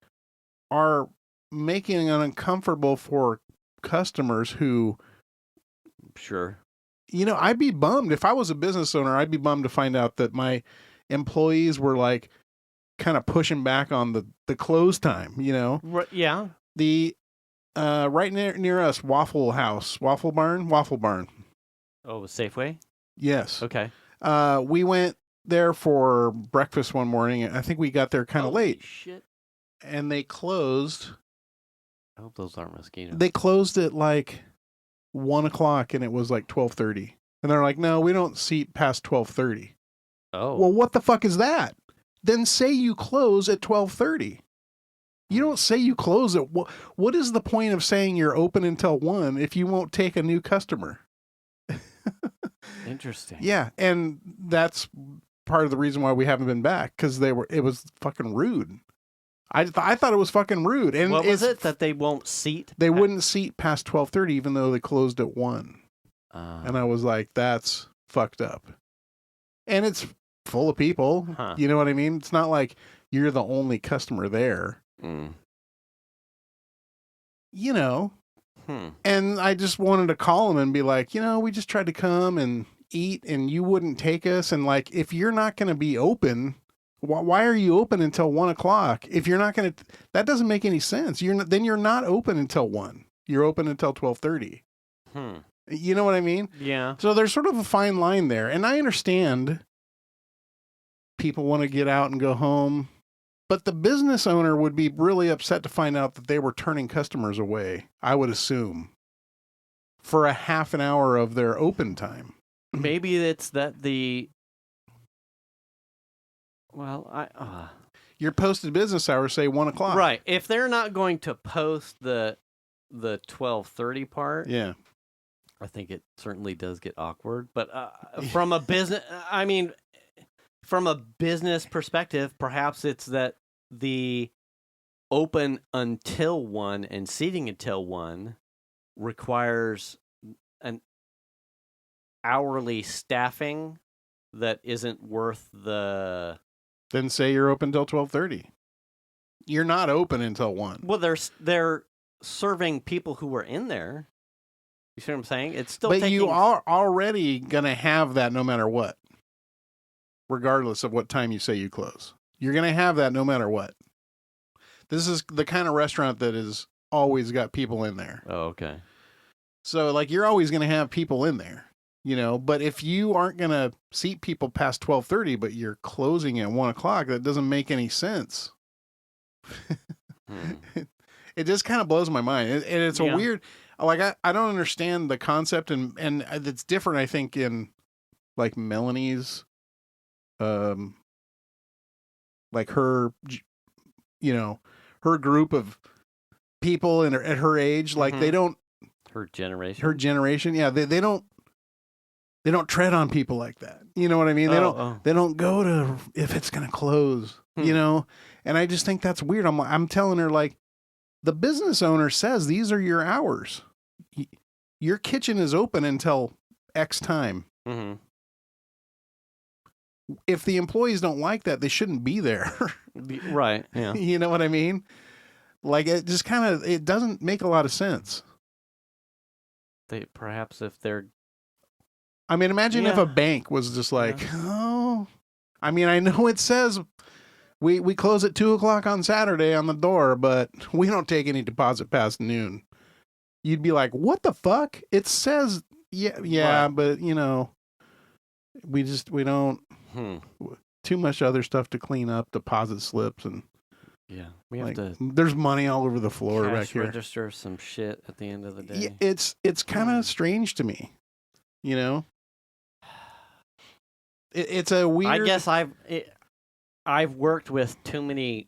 are making it uncomfortable for customers who. Sure. You know, I'd be bummed if I was a business owner. I'd be bummed to find out that my employees were like kind of pushing back on the close time, you know? Yeah. The right near us, Waffle Barn. Oh, Safeway? Yes. Okay. We went there for breakfast one morning. I think we got there kind of late. Shit. And they closed. I hope those aren't mosquitoes. They closed at like 1 o'clock and it was like 12:30. And they're like, no, we don't seat past 12:30. Oh. Well, what the fuck is that? Then say you close at 12:30. You don't say you close at what is the point of saying you're open until 1 if you won't take a new customer? Interesting. Yeah, and that's part of the reason why we haven't been back, because it was fucking rude. I thought it was fucking rude. And what was it that they won't seat? They wouldn't seat past 12:30 even though they closed at 1. And I was like, that's fucked up. And it's full of people. Huh. You know what I mean? It's not like you're the only customer there. Mm. You know. And I just wanted to call them and be like, you know, we just tried to come and eat and you wouldn't take us? And like, if you're not going to be open, why are you open until 1 o'clock? If you're not going to, that doesn't make any sense. Then you're not open until 1. You're open until 12:30. You know what I mean? Yeah. So there's sort of a fine line there. And I understand people want to get out and go home, but the business owner would be really upset to find out that they were turning customers away, I would assume, for a half an hour of their open time. Maybe it's that your posted business hours say 1 o'clock. Right. If they're not going to post the 12:30 part, Yeah. I think it certainly does get awkward. But from a business, from a business perspective, perhaps it's that the open until 1 and seating until 1 requires an hourly staffing that isn't worth the. Then say you're open till 12:30. You're not open until 1. Well, they're serving people who were in there. You see what I'm saying? It's still. But you are already gonna have that no matter what, regardless of what time you say you close. You're gonna have that no matter what. This is the kind of restaurant that is always got people in there. Oh, okay. So like you're always gonna have people in there. But if you aren't going to seat people past 12:30, but you're closing at 1 o'clock, that doesn't make any sense. It just kind of blows my mind. And it's a weird, like, I don't understand the concept and it's different, I think, in like Melanie's, like her, her group of people at her age, like they don't, her generation, yeah, they don't tread on people like that. You know what I mean? They don't go to if it's going to close, and I just think that's weird. I'm telling her, like, the business owner says these are your hours. Your kitchen is open until X time. Mm-hmm. If the employees don't like that, they shouldn't be there. Right. Yeah. You know what I mean? Like, it just it doesn't make a lot of sense. Perhaps if they're, I mean, imagine if a bank was just like, oh, I mean, I know it says we close at 2 o'clock on Saturday on the door, but we don't take any deposit past noon. You'd be like, what the fuck? It says, right. But we don't, too much other stuff to clean up, deposit slips, and we have to. There's money all over the floor back here. Register some shit at the end of the day. It's kind of strange to me, It's a weird. I guess I've worked with too many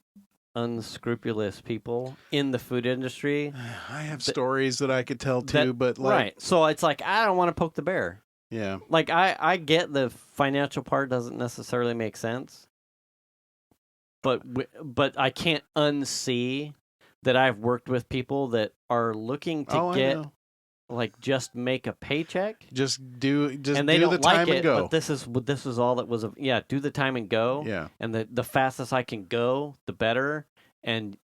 unscrupulous people in the food industry. I have stories that I could tell too, but like, right. So it's like I don't want to poke the bear. Yeah. Like I get the financial part doesn't necessarily make sense, but I can't unsee that I've worked with people that are looking to get. Like just make a paycheck, and they do don't the time like and go. But this is all that was. Do the time and go. Yeah, and the fastest I can go, the better. And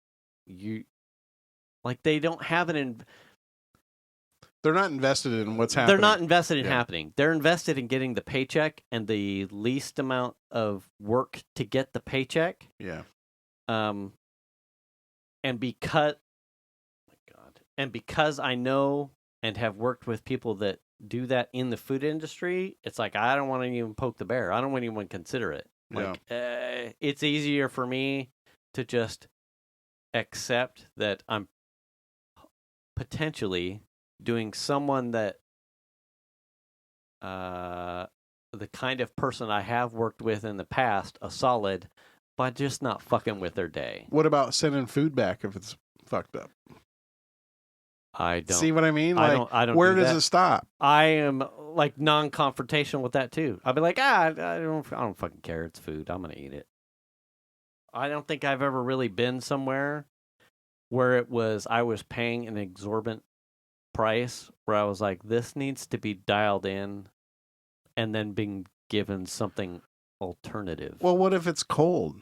they don't have it in. They're not invested in what's happening. They're not invested in happening. They're invested in getting the paycheck and the least amount of work to get the paycheck. Yeah. And because I know and have worked with people that do that in the food industry, it's like I don't want to even poke the bear. I don't want to even consider it. Like it's easier for me to just accept that I'm potentially doing someone that the kind of person I have worked with in the past a solid by just not fucking with their day. What about sending food back if it's fucked up? I don't see what I mean. Like, I don't. Where do does that. it stop? I am like non-confrontational with that too. I'll be like, I don't fucking care. It's food. I'm gonna eat it. I don't think I've ever really been somewhere where I was paying an exorbitant price where I was like, this needs to be dialed in, and then being given something alternative. Well, what if it's cold?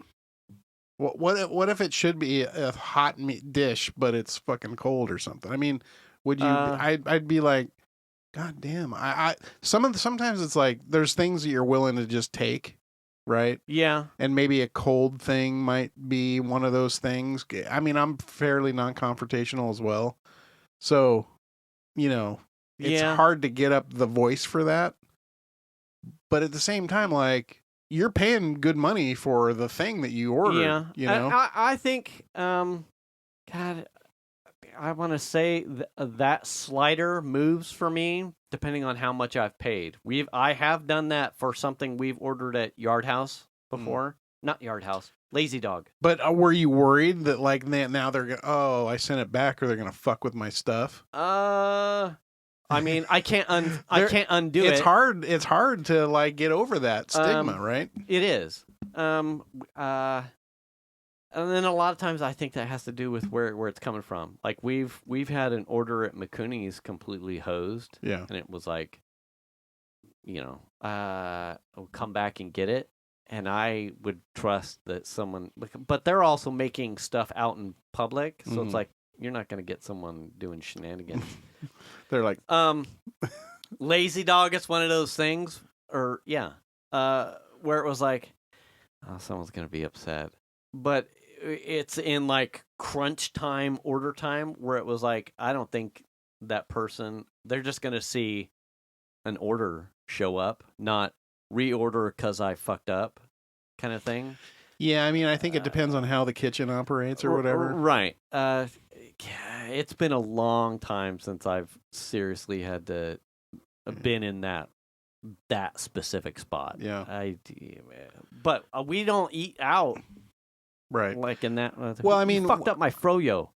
What if it should be a hot meat dish, but it's fucking cold or something? I mean, would you? I'd be like, God damn. Sometimes it's like there's things that you're willing to just take, right? Yeah. And maybe a cold thing might be one of those things. I mean, I'm fairly non-confrontational as well. So, it's hard to get up the voice for that. But at the same time, like, you're paying good money for the thing that you ordered. Yeah. I think, God, I want to say that slider moves for me depending on how much I've paid. I have done that for something we've ordered at Yard House before. Not Yard House, Lazy Dog. But were you worried that like now they're going I sent it back or they're going to fuck with my stuff? I mean, I can't undo it. It's hard to like get over that stigma, right? It is. And then a lot of times I think that has to do with where it's coming from. Like we've had an order at McCooney's completely hosed. Yeah. And it was like, I'll come back and get it. And I would trust that someone, but they're also making stuff out in public. So it's like, you're not going to get someone doing shenanigans. They're like, Lazy Dog, it's one of those things, where it was like, oh, someone's going to be upset. But it's in like crunch time, order time, where it was like, I don't think that person, they're just going to see an order show up, not reorder because I fucked up kind of thing. Yeah, I mean, I think it depends on how the kitchen operates or whatever. Right. It's been a long time since I've seriously had to been in that specific spot. Yeah. But we don't eat out. Right. Like in that. Well, I mean, you fucked up my froyo.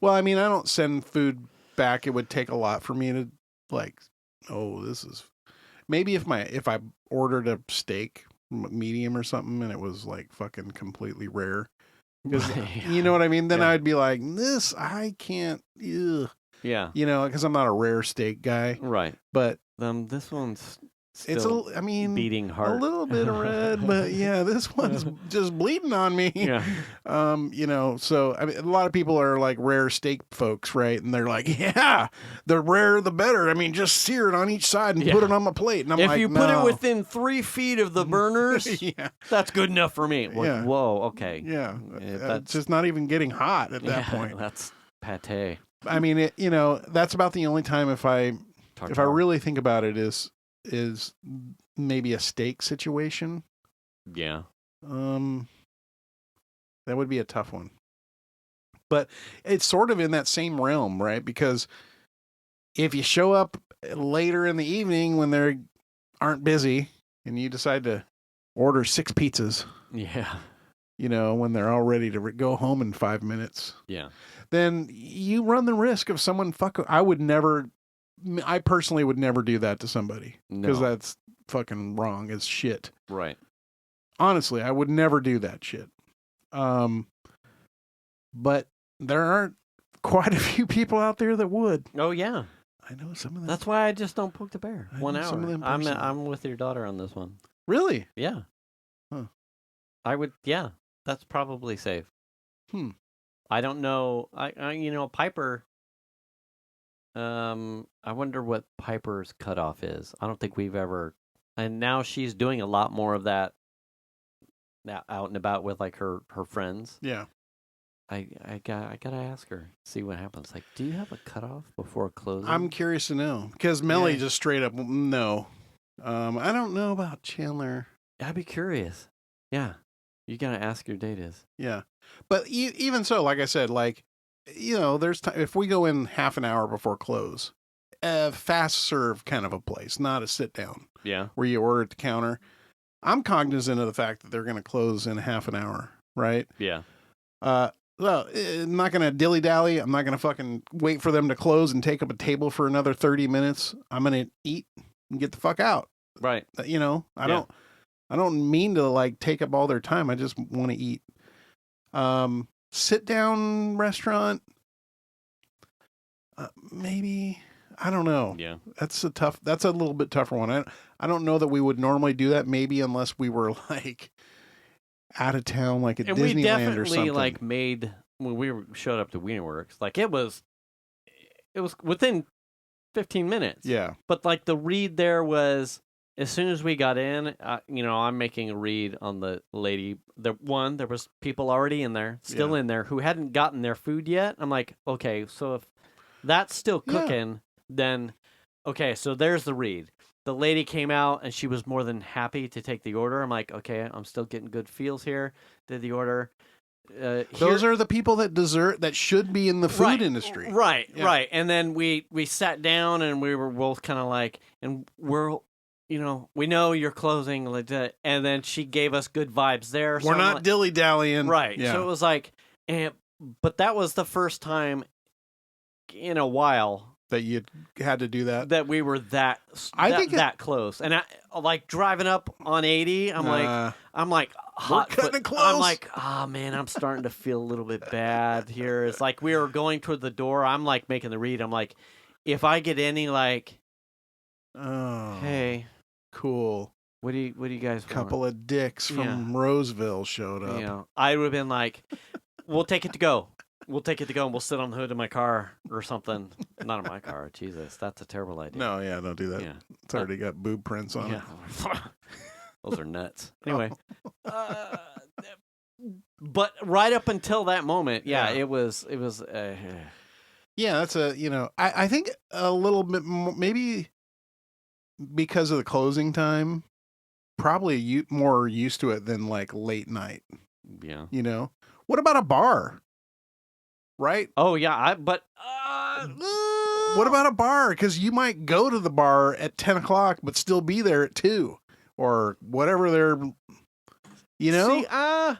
Well, I mean, I don't send food back. It would take a lot for me to like, this is maybe if I ordered a steak medium or something and it was like fucking completely rare. You know what I mean? Then I'd be like, this, I can't, ugh. Yeah. Because I'm not a rare steak guy. Right. But this one's still beating heart. A little bit of red, but yeah, this one's just bleeding on me. Yeah. So I mean, a lot of people are like rare steak folks, right? And they're like, yeah, the rarer the better. I mean, just sear it on each side and put it on my plate. And I'm like, if you put it within 3 feet of the burners, that's good enough for me. Like, whoa, okay. Yeah. It's just not even getting hot at that point. That's pate. I mean, that's about the only time if I really think about it is maybe a steak situation. Yeah. That would be a tough one. But it's sort of in that same realm, right? Because if you show up later in the evening when they aren't busy and you decide to order 6 pizzas. Yeah. When they're all ready to go home in 5 minutes. Yeah. Then you run the risk of someone I personally would never do that to somebody because that's fucking wrong as shit. Right. Honestly, I would never do that shit. But there aren't quite a few people out there that would. Oh yeah. I know some of them. That's why I just don't poke the bear. 1 hour. Some of them I'm with your daughter on this one. Really? Yeah. Huh. I would. Yeah. That's probably safe. I don't know. Piper. I wonder what Piper's cutoff is. I don't think we've ever. And now she's doing a lot more of that. Out and about with like her friends. Yeah. I gotta ask her, see what happens. Like, do you have a cutoff before closing? I'm curious to know because Melly just straight up no. I don't know about Chandler. I'd be curious. Yeah. You gotta ask your date is. Yeah. But even so, like I said, like, there's if we go in half an hour before close, fast serve kind of a place, not a sit down. Yeah. Where you order at the counter. I'm cognizant of the fact that they're going to close in half an hour, right? Yeah. Well, I'm not going to dilly dally. I'm not going to fucking wait for them to close and take up a table for another 30 minutes. I'm going to eat and get the fuck out. Right. I don't mean to like take up all their time. I just want to eat. Sit down restaurant. Maybe, I don't know. Yeah. That's a little bit tougher one. I don't know that we would normally do that. Maybe unless we were like out of town, like at Disneyland or something. And we definitely like made, when we showed up to Weiner Works, like it was within 15 minutes. Yeah. But like the read there was, as soon as we got in, I'm making a read on the lady. There was people already in there, still in there, who hadn't gotten their food yet. I'm like, okay, so if that's still cooking, then okay, so there's the read. The lady came out and she was more than happy to take the order. I'm like, okay, I'm still getting good feels here. Did the order. Those are the people that should be in the food industry. Right. And then we sat down and we were both kind of like, and we know you're closing, and then she gave us good vibes there. We're not dilly-dallying. Right. Yeah. So it was like, but that was the first time in a while that you had to do that. We were that close. And I like driving up on 80. I'm like hot. We're cutting it close. I'm like, man, I'm starting to feel a little bit bad here. It's like we were going toward the door. I'm like making the read. I'm like, if I get any like, hey, cool. What do you guys want? Couple of dicks from Roseville showed up. I would have been like, we'll take it to go. We'll take it to go and we'll sit on the hood of my car or something. Not in my car. Jesus, that's a terrible idea. No, don't do that. Yeah. It's already got boob prints on it. Those are nuts. Anyway. But right up until that moment, it was. Yeah, that's I think a little bit more, maybe because of the closing time, probably more used to it than like late night. Yeah. What about a bar? Right? Oh, yeah. What about a bar? Because you might go to the bar at 10 o'clock, but still be there at 2 or whatever they're, See, I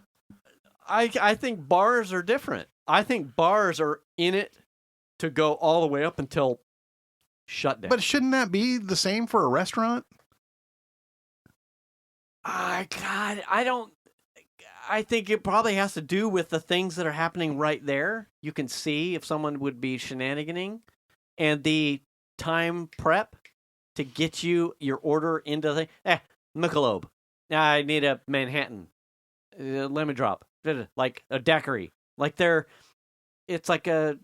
think bars are different. I think bars are in it to go all the way up until shutdown. But shouldn't that be the same for a restaurant? I think it probably has to do with the things that are happening right there. You can see if someone would be shenaniganing, and the time prep to get your order into the Michelob. I need a Manhattan, lemon drop, like a daiquiri. Like it's like a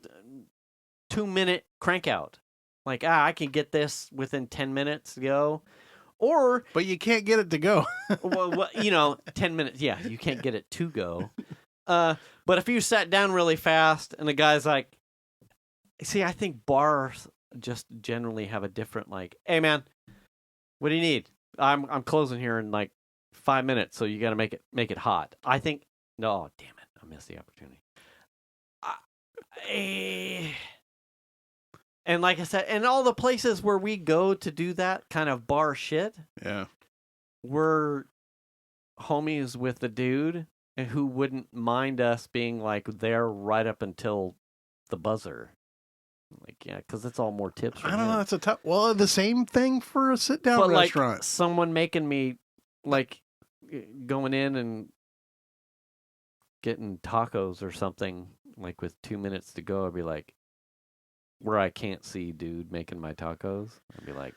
2-minute crank out. Like I can get this within 10 minutes to go. But you can't get it to go. well, 10 minutes. Yeah, you can't get it to go. But if you sat down really fast and the guy's like, see, I think bars just generally have a different like, hey man, what do you need? I'm closing here in like 5 minutes, so you got to make it hot. I think. No, damn it, I missed the opportunity. And like I said, and all the places where we go to do that kind of bar shit, we're homies with the dude and who wouldn't mind us being like there right up until the buzzer. Like, because it's all more tips. I don't know. That's a tough. Well, the same thing for a sit-down restaurant. Like someone making me like going in and getting tacos or something like with 2 minutes to go, I'd be like, where I can't see dude making my tacos, I'd be like,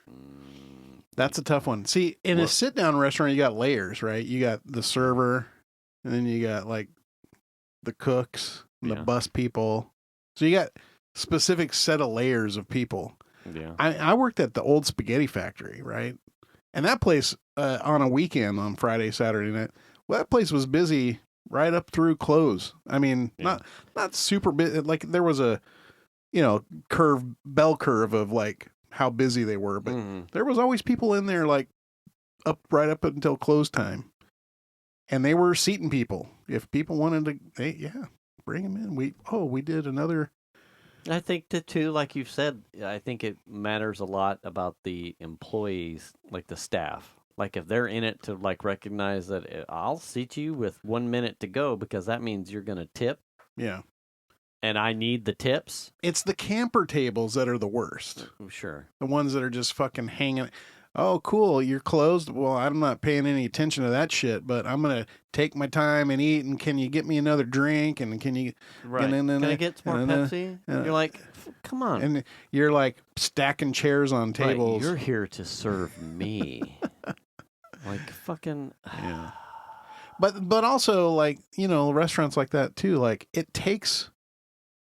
that's a tough one. See, in a sit-down restaurant, you got layers, right? You got the server, and then you got like the cooks, and the bus people. So you got specific set of layers of people. Yeah. I worked at the old spaghetti factory, right? And that place on a weekend on Friday, Saturday night, that place was busy right up through close. I mean, not super busy. Like there was a bell curve of like how busy they were, but there was always people in there like right up until close time, and they were seating people. If people wanted to, bring them in. We did another. I think that too, like you've said, I think it matters a lot about the employees, like the staff. Like if they're in it to like recognize that I'll seat you with 1 minute to go because that means you're going to tip. Yeah. And I need the tips. It's the camper tables that are the worst. Sure. The ones that are just fucking hanging. Oh, cool. You're closed. Well, I'm not paying any attention to that shit, but I'm going to take my time and eat. And can you get me another drink? And can you... Right. Can I get some more Pepsi? You're like, come on. And you're like stacking chairs on tables. Right. You're here to serve me. Like fucking... Yeah. But also like, restaurants like that too, like it takes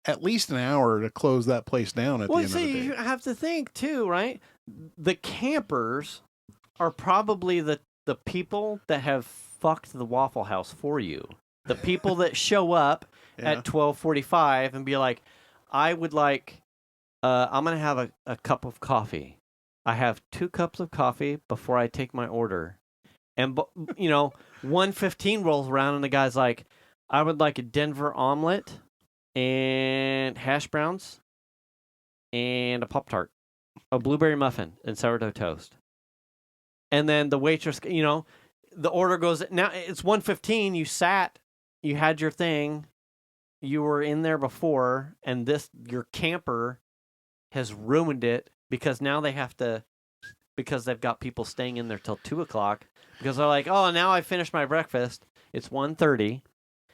at least an hour to close that place down at the end of the day. You have to think too, right? The campers are probably the people that have fucked the Waffle House for you. The people that show up at 12:45 and be like, I would like, I'm going to have a cup of coffee. I have 2 cups of coffee before I take my order. And, 1:15 rolls around and the guy's like, I would like a Denver omelet and hash browns and a Pop-Tart, a blueberry muffin and sourdough toast. And then the waitress, the order goes, now it's 1:15, you had your thing, you were in there before, and your camper has ruined it because now they have to, because they've got people staying in there till 2:00 because they're like, oh, now I finished my breakfast. It's 1:30.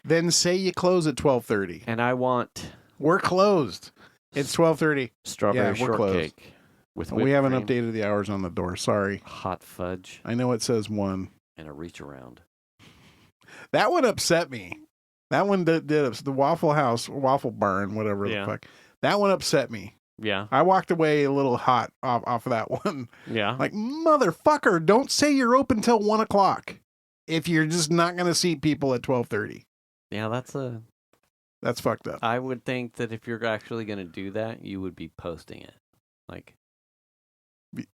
Then say you close at 12:30. And I want... We're closed. It's 12:30. Strawberry shortcake. We haven't updated the hours on the door. Sorry. Hot fudge. I know it says 1. And a reach around. That one upset me. That one did the Waffle House, Waffle Barn, whatever the fuck. That one upset me. Yeah. I walked away a little hot off of that one. Yeah. Like, motherfucker, don't say you're open till 1:00 if you're just not going to seat people at 12:30. Yeah, that's fucked up. I would think that if you're actually going to do that, you would be posting it. Like,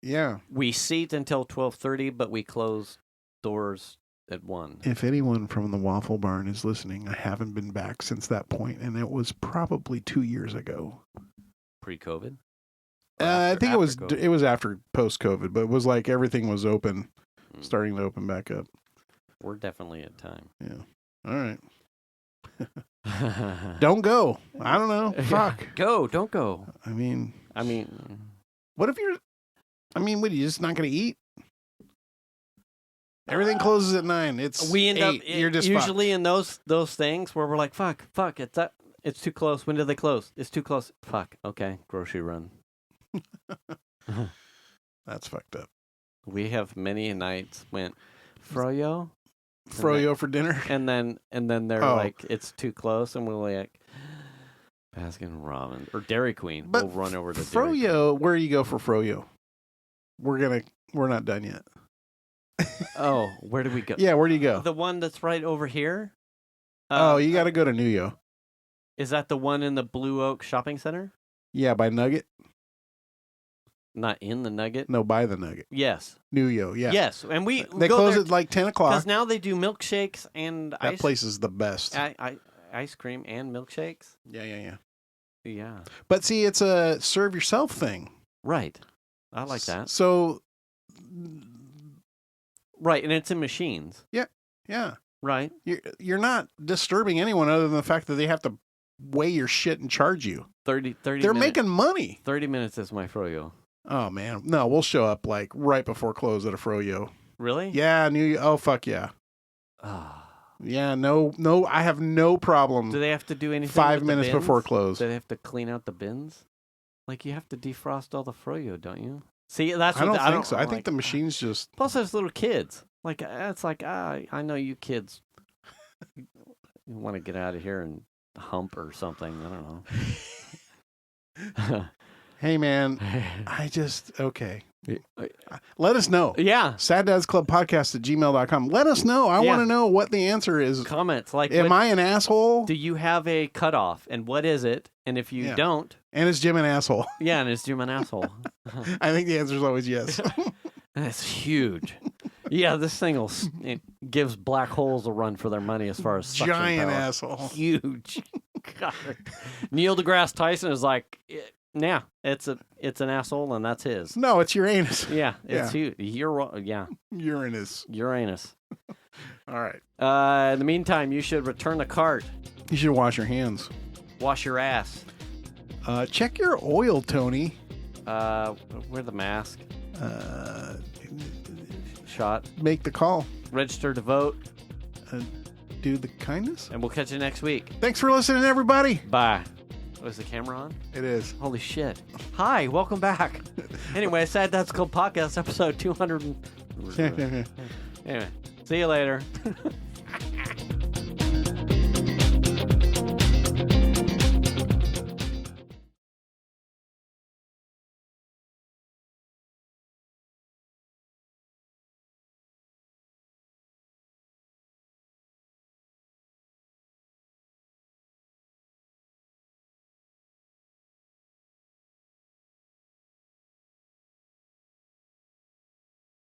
yeah. We seat until 12:30, but we close doors at 1. If anyone from the Waffle Barn is listening, I haven't been back since that point, and it was probably 2 years ago. Pre-COVID? I think it was after post-COVID, but it was like everything was open, starting to open back up. We're definitely at time. Yeah. All right. Don't go. I don't know. Fuck. Don't go. I mean, what if what are you just not going to eat? Everything closes at 9. We end 8. up You're just usually fucked. in those things where we're like, fuck, it's too close. When do they close? It's too close. Fuck. Okay, grocery run. That's fucked up. We have many nights went froyo for dinner, and then they're like, it's too close, and we're like, Baskin Robbins or Dairy Queen. We'll run over to froyo. Where do you go for froyo? We're not done yet. Oh, where do we go? Yeah, where do you go? The one that's right over here. You got to go to Nuyo. Is that the one in the Blue Oak Shopping Center? Yeah, by Nugget. Not in the Nugget? No, by the Nugget. Yes. Nuyo, yeah. Yes, and they close at like 10:00. Because now they do milkshakes and that place is the best. Ice cream and milkshakes. Yeah. But see, it's a serve yourself thing. Right. I like that. So. Right, and it's in machines. Yeah. Right. You're not disturbing anyone other than the fact that they have to weigh your shit and charge you. 30 They're minutes. making money. 30 minutes is my froyo. Oh, man. No, we'll show up like right before close at a froyo. Really? Yeah, oh, fuck yeah. Yeah, no, I have no problem. Do they have to do anything 5 with minutes the bins? before close? Do they have to clean out the bins? Like, you have to defrost all the froyo, don't you? See, that's I what don't think so. I think the machines just... Plus, there's little kids. Like, it's like, I know you kids you want to get out of here and hump or something. I don't know. Hey, man, okay. Let us know. Yeah. SadDadsClubPodcast@gmail.com. Let us know. I want to know what the answer is. Comments. Like, am I an asshole? Do you have a cutoff? And what is it? And if you don't. And is Jim an asshole? Yeah, and is Jim an asshole? I think the answer is always yes. That's huge. Yeah, this thing it gives black holes a run for their money as far as suction giant power. asshole. Huge. God. Neil deGrasse Tyson is like, yeah, it's an asshole, and that's his. No, it's Uranus. Yeah, it's huge. Uranus. All right. In the meantime, you should return the cart. You should wash your hands. Wash your ass. Check your oil, Tony. Wear the mask. Shot. Make the call. Register to vote. Do the kindness. And we'll catch you next week. Thanks for listening, everybody. Bye. Was the camera on? It is. Holy shit. Hi, welcome back. Anyway, Sad Dad's Club Podcast, episode 200. Anyway, see you later.